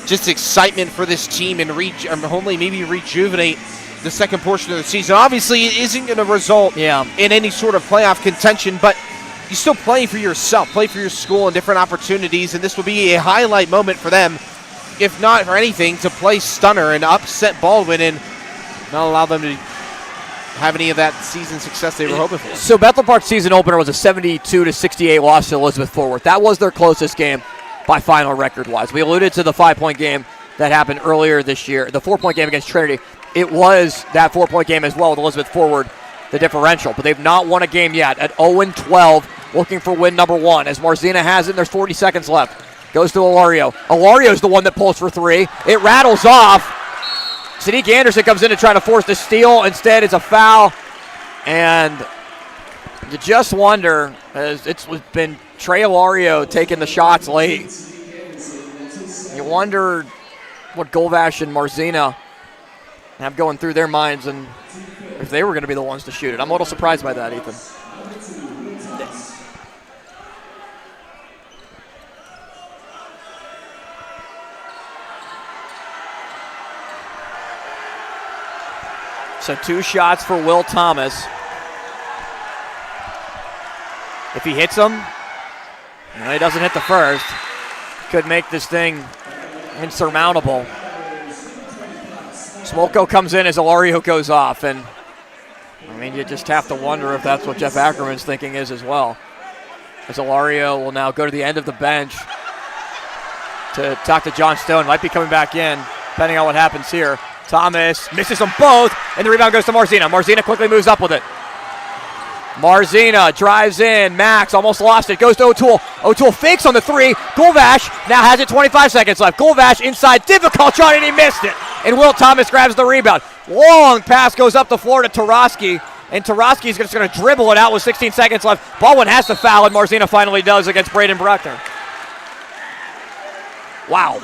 just excitement for this team and hopefully maybe rejuvenate the second portion of the season. Obviously, it isn't going to result in any sort of playoff contention, but you still play for yourself, play for your school and different opportunities, and this will be a highlight moment for them, if not for anything, to play stunner and upset Baldwin and not allow them to have any of that season success they were hoping for. So Bethel Park's season opener was a 72-68 loss to Elizabeth Forward. That was their closest game by final record-wise. We alluded to the 5-point game that happened earlier this year, the 4-point game against Trinity. It was that 4-point game as well with Elizabeth Forward, the differential. But they've not won a game yet at 0-12, looking for win number 1. As Marzina has it, there's 40 seconds left. Goes to Ilario. Ilario's the one that pulls for 3. It rattles off. Sadiq Anderson comes in to try to force the steal. Instead, it's a foul. And you just wonder, as it's been Trey Ilario taking the shots late, you wonder what Golvash and Marzina have going through their minds and if they were going to be the ones to shoot it. I'm a little surprised by that, Ethan. So 2 shots for Will Thomas. If he hits them, and he doesn't hit the first, could make this thing insurmountable. Smolko comes in as Ilario goes off, and you just have to wonder if that's what Jeff Ackerman's thinking is as well. As Ilario will now go to the end of the bench to talk to John Stone. Might be coming back in, depending on what happens here. Thomas misses them both, and the rebound goes to Marzina. Marzina quickly moves up with it. Marzina drives in. Max almost lost it. Goes to O'Toole. O'Toole fakes on the 3. Golvash now has it. 25 seconds left. Golvash inside. Difficult shot, and he missed it. And Will Thomas grabs the rebound. Long pass goes up the floor to Tarosky. And Tarosky's just going to dribble it out with 16 seconds left. Baldwin has to foul, and Marzina finally does against Braden Bruckner. Wow.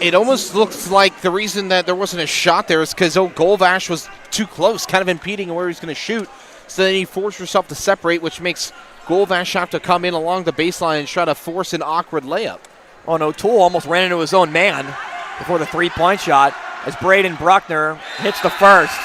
It almost looks like the reason that there wasn't a shot there is because Golvash was too close, kind of impeding where he's going to shoot. So then he forced himself to separate, which makes Golvash have to come in along the baseline and try to force an awkward layup. Oh, no, O'Toole almost ran into his own man before the 3-point shot as Braden Bruckner hits the first.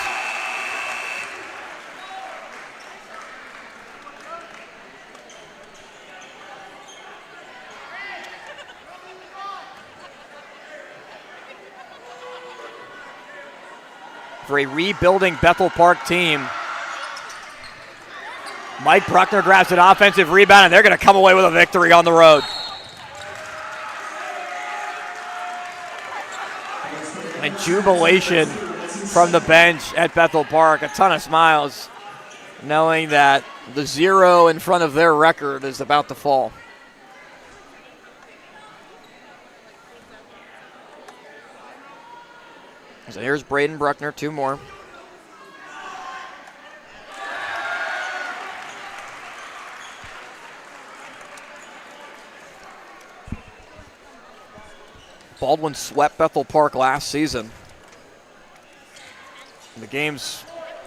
For a rebuilding Bethel Park team, Mike Bruckner grabs an offensive rebound, and they're going to come away with a victory on the road. And jubilation from the bench at Bethel Park. A ton of smiles, knowing that the 0 in front of their record is about to fall. So here's Braden Bruckner, 2 more. Baldwin swept Bethel Park last season. The games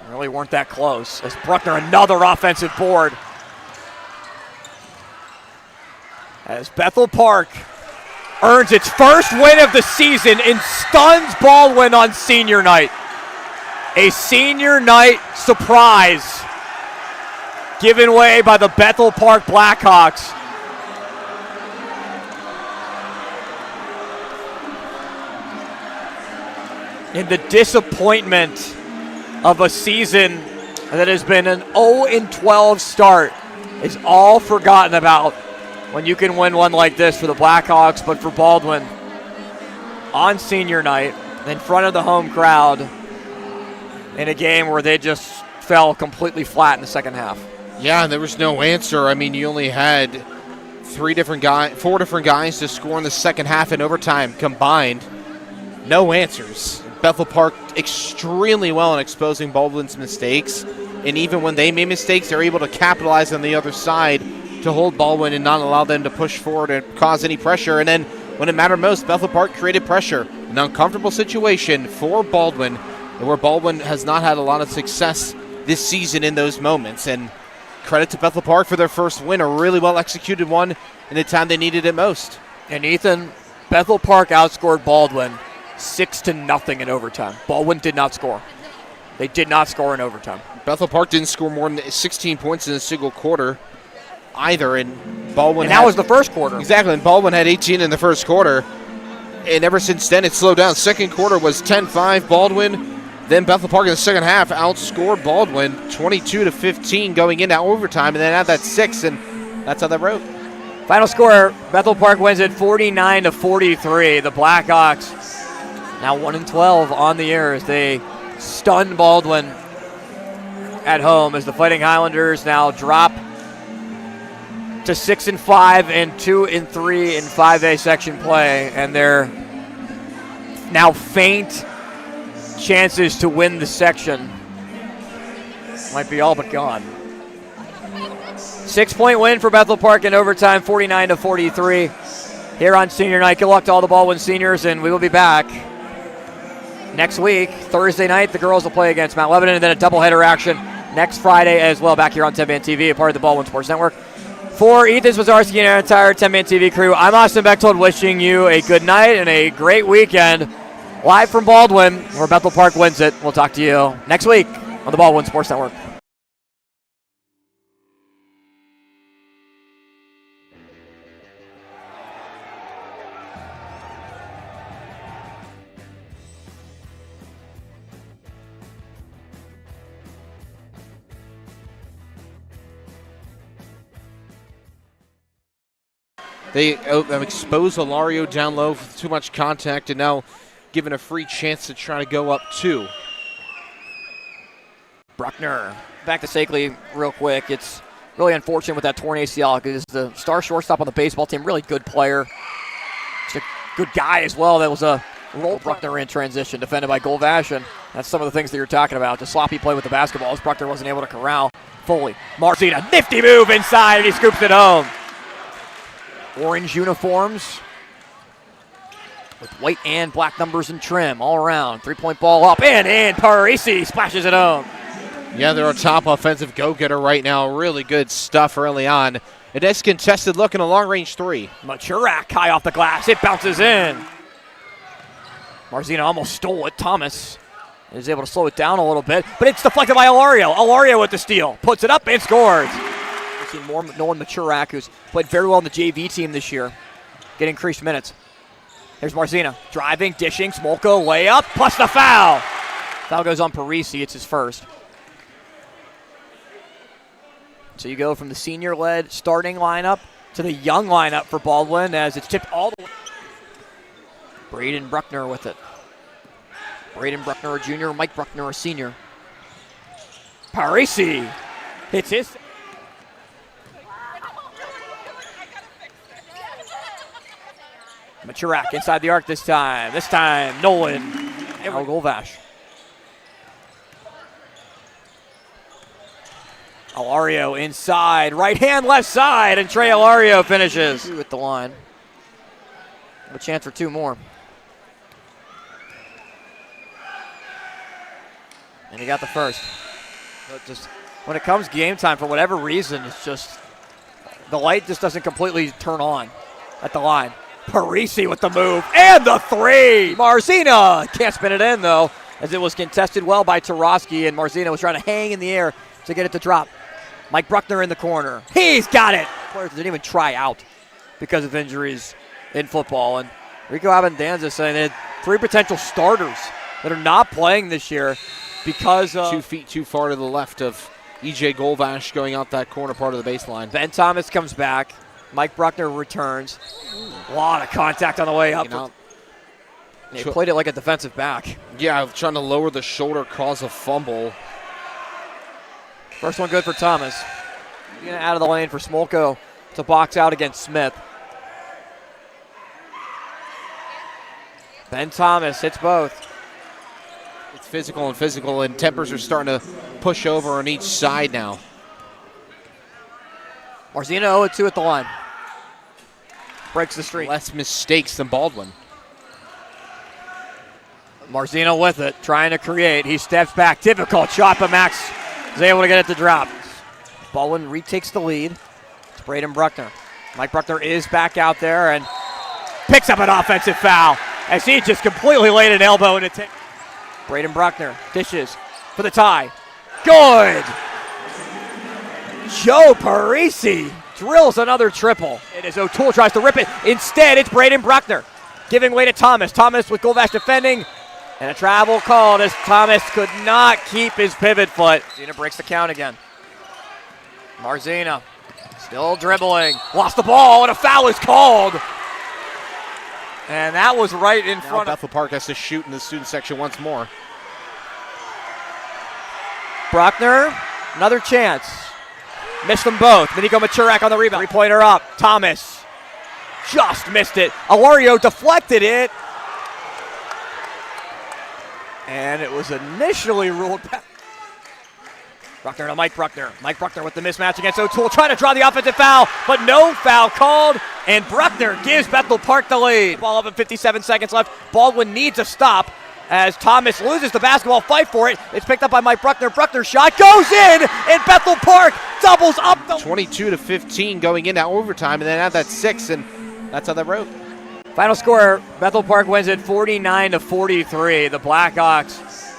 really weren't that close. As Bruckner, another offensive board. As Bethel Park earns its first win of the season and stuns Baldwin on senior night. A senior night surprise given way by the Bethel Park Blackhawks. And the disappointment of a season that has been an 0-12 start is all forgotten about when you can win one like this for the Blackhawks, but for Baldwin on senior night in front of the home crowd in a game where they just fell completely flat in the second half. Yeah, there was no answer. You only had 4 different guys to score in the second half in overtime combined. No answers. Bethel Park extremely well in exposing Baldwin's mistakes, and even when they made mistakes, they're able to capitalize on the other side to hold Baldwin and not allow them to push forward and cause any pressure. And then when it mattered most, Bethel Park created pressure. An uncomfortable situation for Baldwin, and where Baldwin has not had a lot of success this season in those moments. And credit to Bethel Park for their first win, a really well executed one in the time they needed it most. And Ethan, Bethel Park outscored Baldwin 6-0 in overtime. Baldwin did not score. They did not score in overtime. Bethel Park didn't score more than 16 points in a single quarter either, and Baldwin that was the first quarter. Exactly, and Baldwin had 18 in the first quarter, and ever since then it slowed down. Second quarter was 10-5 Baldwin. Then Bethel Park in the second half outscored Baldwin 22-15 going into overtime, and then had that 6, and that's how that wrote. Final score, Bethel Park wins it 49-43. The Blackhawks now 1-12 on the year as they stun Baldwin at home, as the Fighting Highlanders now drop to 6-5 and 2-3 in 5A section play, and they're now faint chances to win the section might be all but gone. 6-point win for Bethel Park in overtime, 49-43 here on senior night. Good luck to all the Baldwin seniors, and we will be back next week. Thursday night, the girls will play against Mount Lebanon, and then a doubleheader action next Friday as well, back here on TenbandTV, a part of the Baldwin Sports Network. For Ethan Swazarski and our entire TenbandTV crew, I'm Austin Bechtold, wishing you a good night and a great weekend. Live from Baldwin, where Bethel Park wins it. We'll talk to you next week on the Baldwin Sports Network. They have exposed Alario down low with too much contact, and now given a free chance to try to go up 2. Bruckner back to Sakeley real quick. It's really unfortunate with that torn ACL because the star shortstop on the baseball team, really good player. Just a good guy as well. That was a roll Bruckner in transition, defended by Golvash, and that's some of the things that you're talking about. The sloppy play with the basketball as Bruckner wasn't able to corral fully. Marcina, nifty move inside, and he scoops it home. Orange uniforms with white and black numbers and trim all around. 3-point ball up and in. Parisi splashes it home. Yeah, they're a top offensive go-getter right now. Really good stuff early on. A nice contested look in a long-range 3. Machurak high off the glass. It bounces in. Marzina almost stole it. Thomas is able to slow it down a little bit, but it's deflected by Alario. Alario with the steal. Puts it up and scores. We've seen more Nolan Machurak, who's played very well on the JV team this year, get increased minutes. Here's Marzina, driving, dishing, Smolko, layup, plus the foul. Foul goes on Parisi, it's his first. So you go from the senior-led starting lineup to the young lineup for Baldwin as it's tipped all the way. Braden Bruckner with it. Braden Bruckner, a junior, Mike Bruckner, a senior. Parisi hits his. Machurak inside the arc this time. This time, Nolan. Now Golvash. Alario inside. Right hand, left side. And Trey Alario finishes. At the line. A chance for 2 more. And he got the first. But just when it comes game time, for whatever reason, it's just the light just doesn't completely turn on at the line. Parisi with the move and the 3. Marzina can't spin it in though, as it was contested well by Tarosky, and Marzina was trying to hang in the air to get it to drop. Mike Bruckner in the corner. He's got it. Players didn't even try out because of injuries in football. And Rico Abendanza saying they had 3 potential starters that are not playing this year because of 2 feet too far to the left of EJ Golvash going out that corner part of the baseline. Ben Thomas comes back. Mike Bruckner returns. A lot of contact on the way up. They played it like a defensive back. Yeah, trying to lower the shoulder, cause a fumble. First one good for Thomas. Out of the lane for Smolko to box out against Smith. Ben Thomas hits both. It's physical, and tempers are starting to push over on each side now. Marzina 0-2 at the line. Breaks the streak. Less mistakes than Baldwin. Marzino with it, trying to create. He steps back. Difficult shot, but Max is able to get it to drop. Baldwin retakes the lead. It's Braden Bruckner. Mike Bruckner is back out there and picks up an offensive foul as he just completely laid an elbow in it. Braden Bruckner dishes for the tie. Good! Joe Parisi drills another triple. It is O'Toole tries to rip it. Instead, it's Braden Bruckner giving way to Thomas. Thomas with Golvash defending. And a travel called as Thomas could not keep his pivot foot. Marzina breaks the count again. Marzina still dribbling. Lost the ball and a foul is called. And that was right in front of Bethel Park has to shoot in the student section once more. Bruckner, another chance. Missed them both. Miniko Machurak on the rebound. Three-pointer up. Thomas just missed it. Alario deflected it. And it was initially ruled back. Bruckner to Mike Bruckner. Mike Bruckner with the mismatch against O'Toole, trying to draw the offensive foul, but no foul called, and Bruckner gives Bethel Park the lead. Ball up with 57 seconds left. Baldwin needs a stop as Thomas loses the basketball, fight for it. It's picked up by Mike Bruckner. Bruckner's shot goes in, and Bethel Park doubles up the 22-15 going into overtime, and then add that 6, and that's how that wrote. Final score, Bethel Park wins it 49-43. The Blackhawks